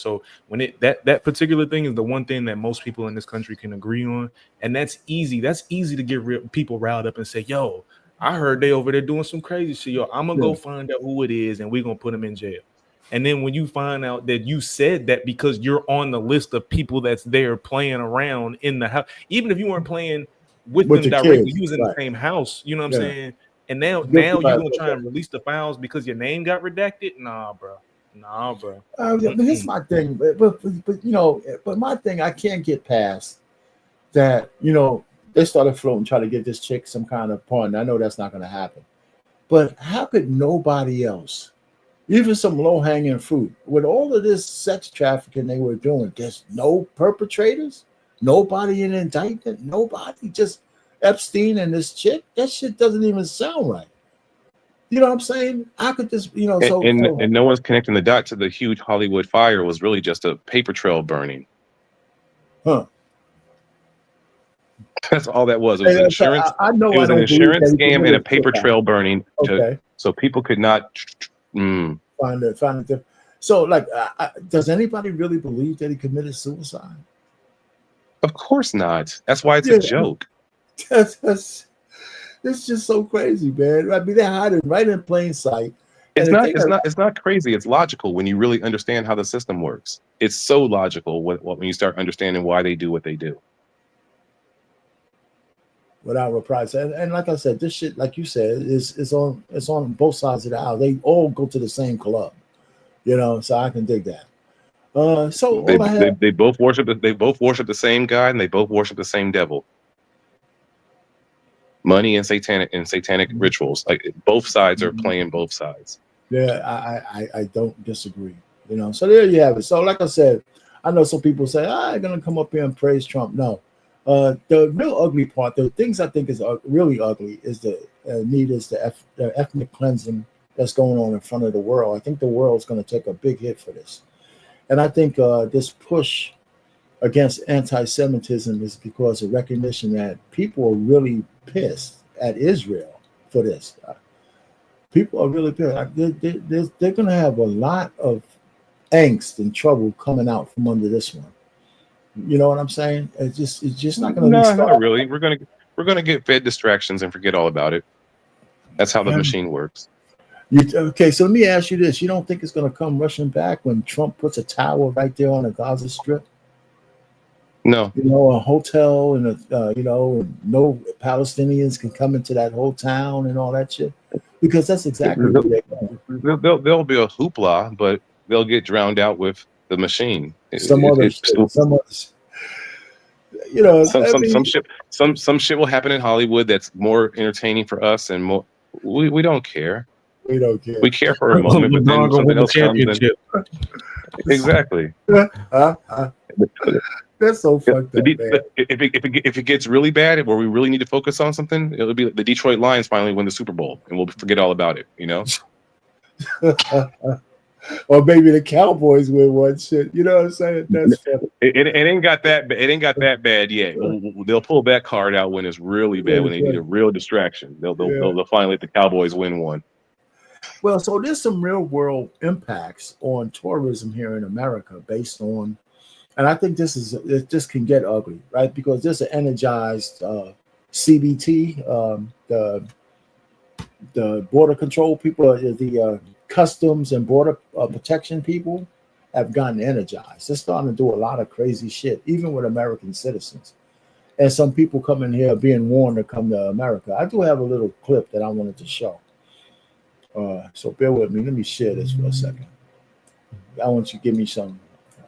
So when that particular thing is the one thing that most people in this country can agree on, and that's easy to get people riled up and say, yo, I heard they over there doing some crazy shit. Yo, I'm gonna go find out who it is and we're gonna put them in jail. And then when you find out that you said that because you're on the list of people that's there playing around in the house, even if you weren't playing with them directly, you was in the same house, you know what I'm saying? And now you're gonna try and release the files because your name got redacted? Nah, bro. But here's my thing, but my thing, I can't get past that. They started floating, trying to get this chick some kind of partner. I know that's not going to happen, but how could nobody else, even some low-hanging fruit, with all of this sex trafficking they were doing, there's no perpetrators, nobody in indictment, nobody, just Epstein and this chick? That shit doesn't even sound right. You know what I'm saying? I could just, and no one's connecting the dot to the huge Hollywood fire was really just a paper trail burning. Huh. That's all that was. It was insurance. I know it was an insurance scam and a paper trail burning, okay. So people could not find it. So, does anybody really believe that he committed suicide? Of course not. That's why it's a joke. It's just so crazy, man. I mean, they're hiding right in plain sight. It's not crazy. It's logical when you really understand how the system works. It's so logical when you start understanding why they do what they do. Without reprise, and like I said, this shit, like you said, is on both sides of the aisle. They all go to the same club, So I can dig that. They both worship the same God, and they both worship the same devil. Money and satanic rituals. Like both sides are playing both sides. Yeah, I don't disagree. So there you have it. So like I said, I know some people say, I'm gonna come up here and praise Trump. No. The real ugly part, the things I think is really ugly, is the ethnic cleansing that's going on in front of the world. I think the world's going to take a big hit for this. And I think this push against anti-Semitism is because of recognition that people are really pissed at Israel for this. People are really pissed. They're going to have a lot of angst and trouble coming out from under this one. You know what I'm saying? It's just not going to. No, not really. We're gonna get fed distractions and forget all about it. That's how the machine works. Okay, so let me ask you this: you don't think it's going to come rushing back when Trump puts a tower right there on the Gaza Strip? No. A hotel and and no Palestinians can come into that whole town and all that shit, because that's exactly what they're doing. There'll be a hoopla, but they'll get drowned out with the machine. Some others. Some shit will happen in Hollywood that's more entertaining for us, and more. We don't care. We don't care. We care for a moment, but then something else comes in. Exactly. That's so fucked up, man. If it gets really bad, where we really need to focus on something, it'll be the Detroit Lions finally win the Super Bowl, and we'll forget all about it. Or maybe the Cowboys win one. Shit, you know what I'm saying? That's funny. It ain't got that. It ain't got that bad yet. They'll pull that card out when it's really bad. When they need a real distraction, they'll finally let the Cowboys win one. Well, so there's some real world impacts on tourism here in America based on, and I think this can get ugly, right? Because there's an energized CBT, the border control people, the customs and border protection people have gotten energized. They're starting to do a lot of crazy shit, even with American citizens. And some people coming here being warned to come to America. I do have a little clip that I wanted to show. So bear with me. Let me share this for a second. I want you to give me some.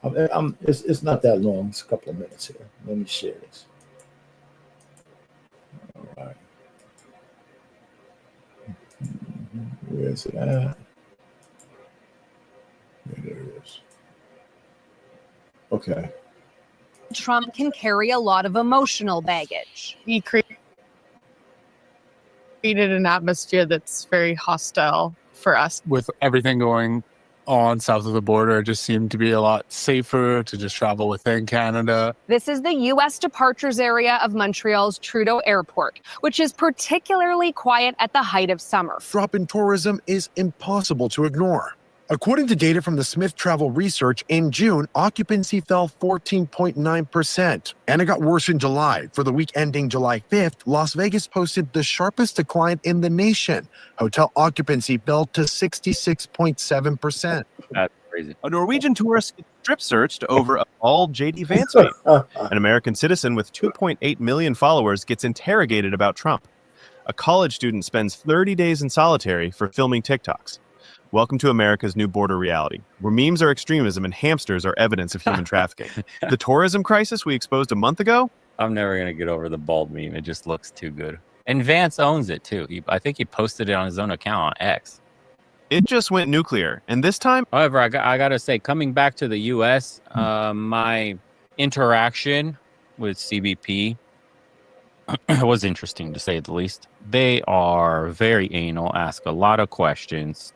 It's not that long. It's a couple of minutes here. Let me share this. All right. Where is it at? There it is. Okay. Trump can carry a lot of emotional baggage. He created an atmosphere that's very hostile for us. With everything going on south of the border, it just seemed to be a lot safer to just travel within Canada. This is the U.S. departures area of Montreal's Trudeau Airport, which is particularly quiet at the height of summer. Drop in tourism is impossible to ignore. According to data from the Smith Travel Research, in June, occupancy fell 14.9%, and it got worse in July. For the week ending July 5th, Las Vegas posted the sharpest decline in the nation. Hotel occupancy fell to 66.7%. That's crazy. A Norwegian tourist gets strip searched over a bald JD Vance meme. An American citizen with 2.8 million followers gets interrogated about Trump. A college student spends 30 days in solitary for filming TikToks. Welcome to America's new border reality, where memes are extremism and hamsters are evidence of human trafficking. The tourism crisis we exposed a month ago? I'm never going to get over the bald meme. It just looks too good. And Vance owns it, too. I think he posted it on his own account on X. It just went nuclear. And this time... However, I got to say, coming back to the U.S., my interaction with CBP was interesting, to say the least. They are very anal, ask a lot of questions.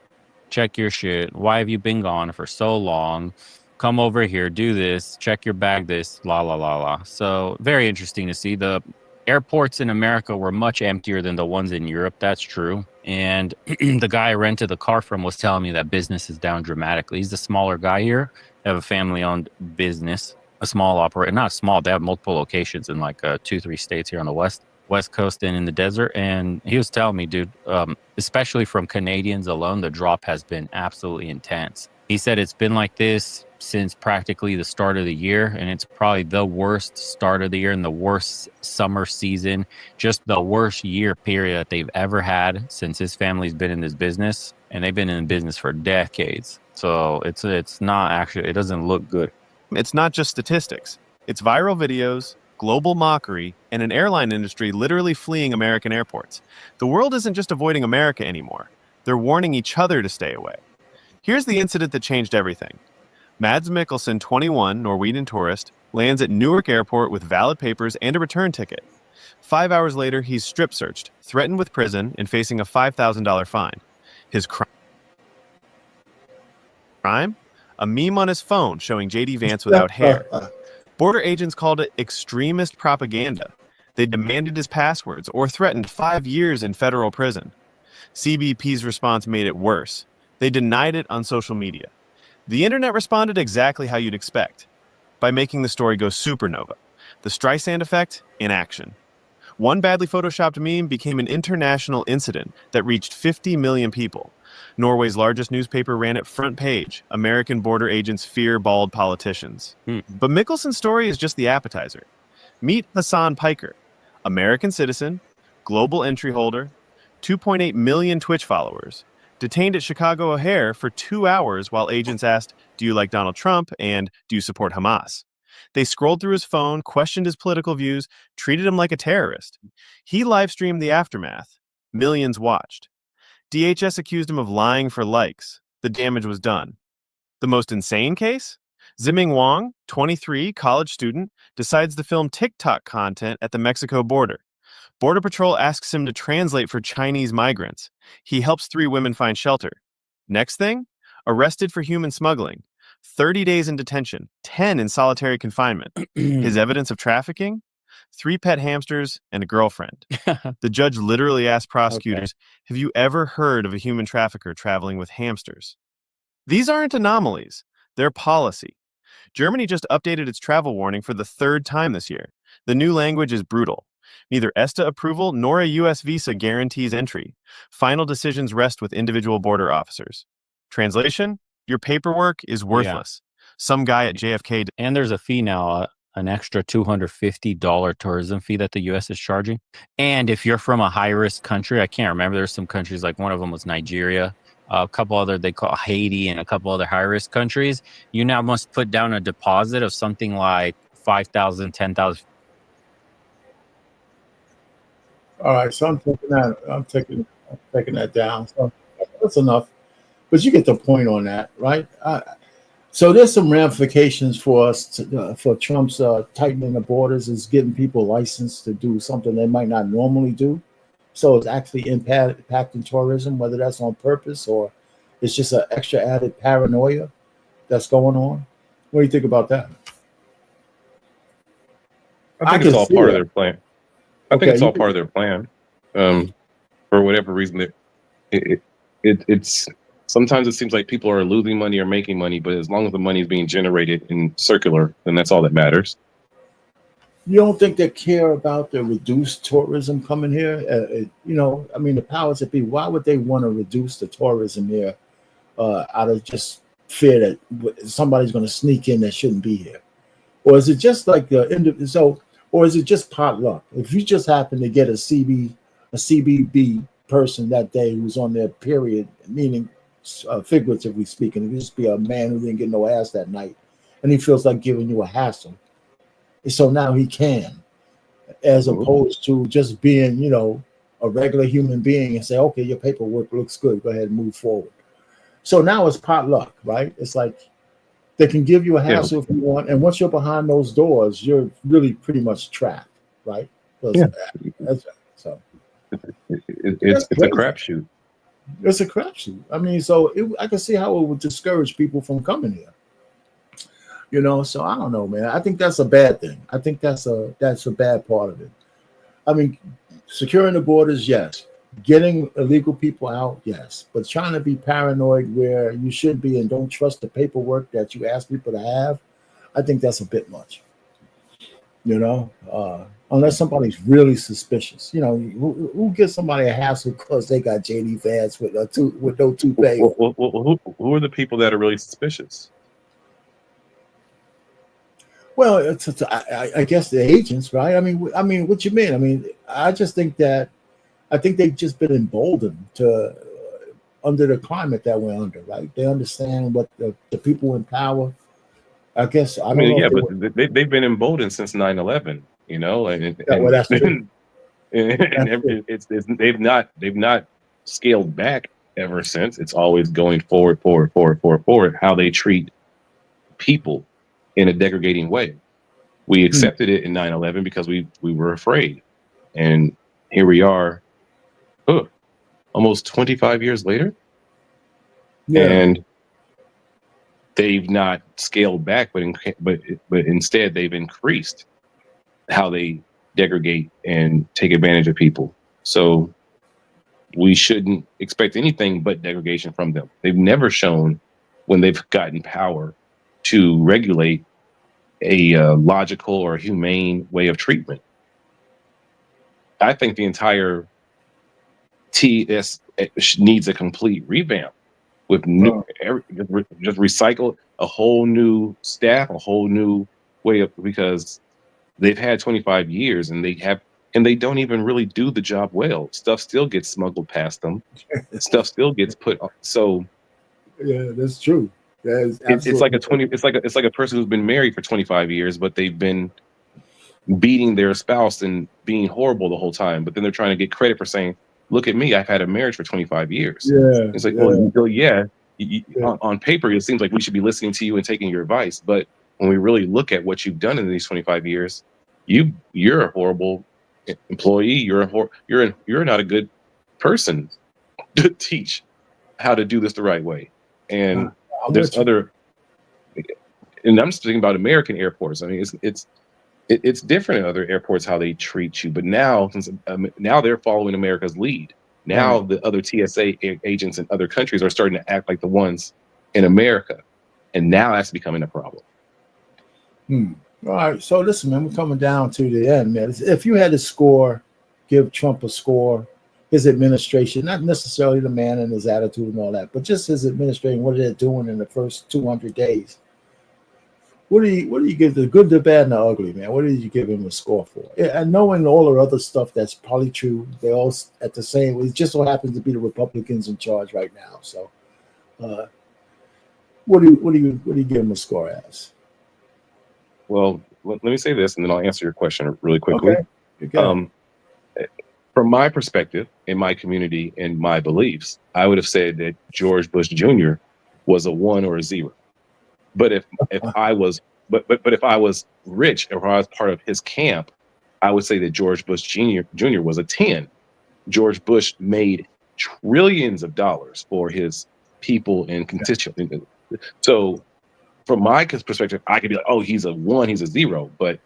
Check your shit. Why have you been gone for so long? Come over here, do this, check your bag, this, la, la, la, la. So very interesting to see. The airports in America were much emptier than the ones in Europe. That's true. And the guy I rented the car from was telling me that business is down dramatically. He's the smaller guy here. They have a family-owned business, a small operator. Not small. They have multiple locations in like 2-3 states here on the West Coast and in the desert. And he was telling me, dude, especially from Canadians alone, the drop has been absolutely intense. He said it's been like this since practically the start of the year, and it's probably the worst start of the year and the worst summer season, just the worst year period that they've ever had since his family's been in this business, and they've been in business for decades. So it's not actually, it doesn't look good. It's not just statistics. It's viral videos, global mockery, and an airline industry literally fleeing American airports. The world isn't just avoiding America anymore. They're warning each other to stay away. Here's the incident that changed everything. Mads Mikkelsen, 21, Norwegian tourist, lands at Newark Airport with valid papers and a return ticket. 5 hours later, he's strip searched, threatened with prison, and facing a $5,000 fine. His crime? A meme on his phone showing JD Vance without hair. Border agents called it extremist propaganda. They demanded his passwords or threatened 5 years in federal prison. CBP's response made it worse. They denied it on social media. The internet responded exactly how you'd expect, by making the story go supernova. The Streisand effect in action. One badly photoshopped meme became an international incident that reached 50 million people. Norway's largest newspaper ran it front page. American border agents fear bald politicians. But Mikkelsen's story is just the appetizer. Meet Hassan Piker, American citizen, global entry holder, 2.8 million Twitch followers, detained at Chicago O'Hare for 2 hours while agents asked, "Do you like Donald Trump?" and "Do you support Hamas?" They scrolled through his phone, questioned his political views, treated him like a terrorist. He live-streamed the aftermath. Millions watched. DHS accused him of lying for likes. The damage was done. The most insane case? Ziming Wang, 23, college student, decides to film TikTok content at the Mexico border. Border Patrol asks him to translate for Chinese migrants. He helps 3 women find shelter. Next thing? arrested for human smuggling, 30 days in detention, 10 in solitary confinement. His evidence of trafficking? 3 pet hamsters and a girlfriend. The judge literally asked prosecutors, have you ever heard of a human trafficker traveling with hamsters? These aren't anomalies. They're policy. Germany just updated its travel warning for the 3rd time this year. The new language is brutal. Neither ESTA approval nor a U.S. visa guarantees entry. Final decisions rest with individual border officers. Translation? Your paperwork is worthless. Some guy at JFK... And there's a fee now, an extra $250 tourism fee that the U.S. is charging. And if you're from a high-risk country, I can't remember, there's some countries, like one of them was Nigeria, a couple other, they call Haiti, and a couple other high-risk countries, you now must put down a deposit of something like $5,000, $10,000. All right, so I'm taking that down. So that's enough. But you get the point on that, right? So there's some ramifications for us for Trump's tightening the borders, is getting people licensed to do something they might not normally do. So it's actually impacting tourism, whether that's on purpose or it's just an extra added paranoia that's going on. What do you think about that? I think it's all part of their plan. I think it's all part of their plan. For whatever reason, it's sometimes it seems like people are losing money or making money, but as long as the money is being generated in circular, then that's all that matters. You don't think they care about the reduced tourism coming here? I mean, the powers that be, why would they want to reduce the tourism here out of just fear that somebody's going to sneak in that shouldn't be here? Or is it just like or is it just pot luck? If you just happen to get a CBB person that day who's on their period, meaning figuratively speaking, it could just be a man who didn't get no ass that night, and he feels like giving you a hassle. So now he can, as opposed to just being, a regular human being and say, okay, your paperwork looks good, go ahead and move forward. So now it's pot luck, right? It's like they can give you a hassle if you want, and once you're behind those doors, you're really pretty much trapped, right? It's a crapshoot. It's a crapshoot. I mean, so I can see how it would discourage people from coming here. So I don't know, man. I think that's a bad thing. I think that's a bad part of it. I mean, securing the borders, yes. Getting illegal people out, yes. But trying to be paranoid where you should be and don't trust the paperwork that you ask people to have, I think that's a bit much. Unless somebody's really suspicious. Who gives somebody a hassle because they got JD Vance with no toupee? Who are the people that are really suspicious? Well, I guess the agents, right? I mean, what you mean? I mean, I just think they've just been emboldened under the climate that we're under, right? They understand what the people in power. I guess I don't know. But they've been emboldened since 9/11. They've not scaled back ever since. It's always going forward. How they treat people in a degrading way. We accepted it in 9/11 because we were afraid. And here we are, almost 25 years later. Yeah. And they've not scaled back, but instead they've increased how they degrade and take advantage of people. So we shouldn't expect anything but degradation from them. They've never shown, when they've gotten power, to regulate a logical or humane way of treatment. I think the entire TS needs a complete revamp with just recycle a whole new staff, a whole new way of, because they've had 25 years and they don't even really do the job well. Stuff still gets smuggled past them. Stuff still gets put on. So yeah, that's true. It's like a person who's been married for 25 years, but they've been beating their spouse and being horrible the whole time. But then they're trying to get credit for saying, "Look at me, I've had a marriage for 25 years." Yeah, it's like, on paper, it seems like we should be listening to you and taking your advice. But when we really look at what you've done in these 25 years, you're a horrible employee. You're not a good person to teach how to do this the right way. And there's other, and I'm speaking about American airports. I mean, it's different in other airports how they treat you. But now, since now they're following America's lead. Now the other TSA agents in other countries are starting to act like the ones in America, and now that's becoming a problem. All right. So listen, man, we're coming down to the end, man. If you had to score, give Trump a score, his administration, not necessarily the man and his attitude and all that, but just his administration, what they're doing in the first 200 days. What do you give the good, the bad, and the ugly, man? What did you give him a score for? And knowing all the other stuff that's probably true, they all at the same. It just so happens to be the Republicans in charge right now. So, what do you give him a score as? Well, let me say this, and then I'll answer your question really quickly. Okay. From my perspective, in my community, and my beliefs, I would have said that George Bush Jr. was a 1 or a 0. But if I was if I was rich, or if I was part of his camp, I would say that George Bush Jr. was a 10. George Bush made trillions of dollars for his people and constituents. So from my perspective, I could be like, oh, he's a 1, he's a 0. But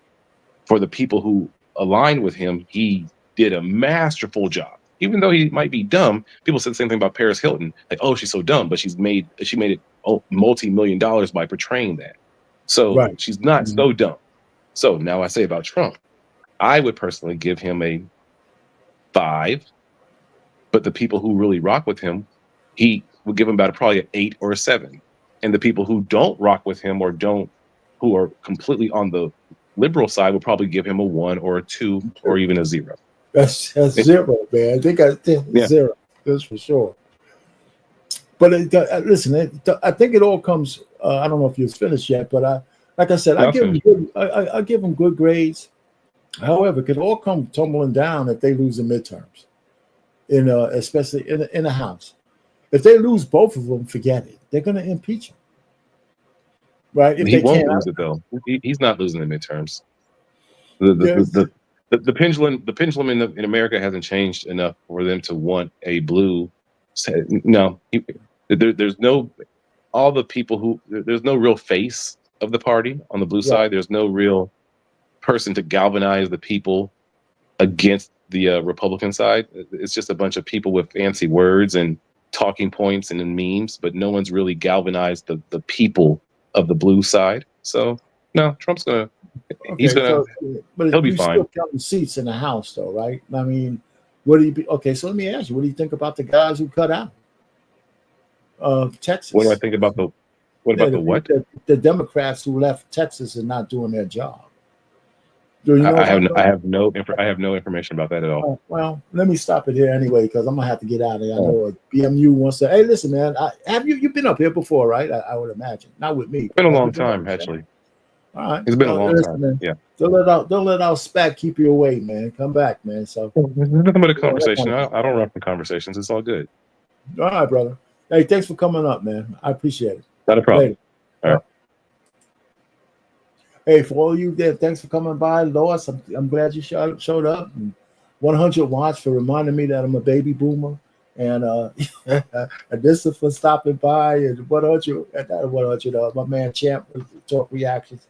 for the people who aligned with him, he did a masterful job. Even though he might be dumb, people said the same thing about Paris Hilton. Like, oh, she's so dumb, but she made it multi-million dollars by portraying that. So she's not so dumb. So now I say about Trump, I would personally give him a 5, but the people who really rock with him, he would give him about probably an 8 or a 7. And the people who don't rock with him, or who are completely on the liberal side, would probably give him a 1 or a 2 or even a 0. That's 0, man. I think I think 0. That's for sure. But listen, I think it all comes. I don't know if you're finished yet, but like I said, I give them good grades. However, it could all come tumbling down if they lose the midterms, especially in the House. If they lose both of them, forget it. They're going to impeach him, right? If he won't lose it though. He's not losing the midterms. The pendulum in America hasn't changed enough for them to want a blue. No, there's no all the people who there's no real face of the party on the blue side. There's no real person to galvanize the people against the Republican side. It's just a bunch of people with fancy words and talking points and memes, but no one's really galvanized the people of the blue side. So no, Trump's gonna. But he'll be fine. Still counting seats in the House, though, right? I mean, what do you? Okay, so let me ask you: what do you think about the guys who cut out of Texas? What do I think about the? What about what? The Democrats who left Texas and not doing their job. Do you know I have no information about that at all. Well, let me stop it here anyway, because I'm gonna have to get out of here. I know BMU wants to. Hey, listen, man, you've been up here before, right? I would imagine. Not with me. It's been a long time, actually. All right. It's been a long time. Man. Yeah. Don't let our SPAC keep you away, man. Come back, man. So there's nothing but a conversation. I don't run from conversations. It's all good. All right, brother. Hey, thanks for coming up, man. I appreciate it. Not a problem. Later. All right. Hey, for all you there, thanks for coming by, Lois. I'm glad you showed up. And 100 watts for reminding me that I'm a baby boomer. And this is for stopping by. And 100, my man Champ Talk Reactions.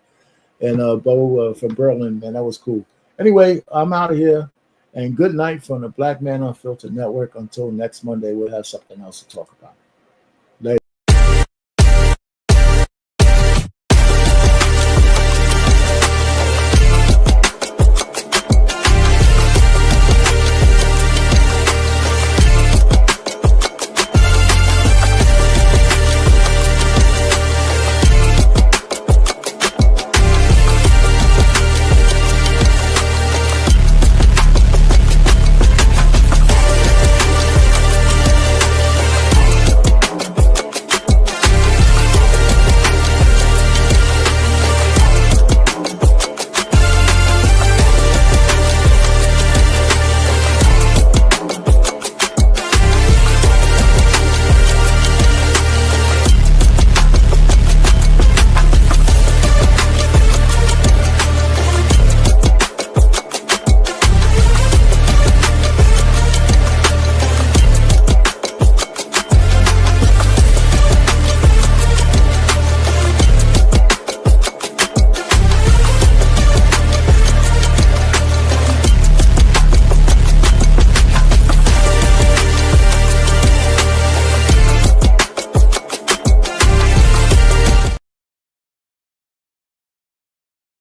And Bo from Berlin, man, that was cool. Anyway, I'm out of here. And good night from the Black Man Unfiltered Network. Until next Monday, we'll have something else to talk about.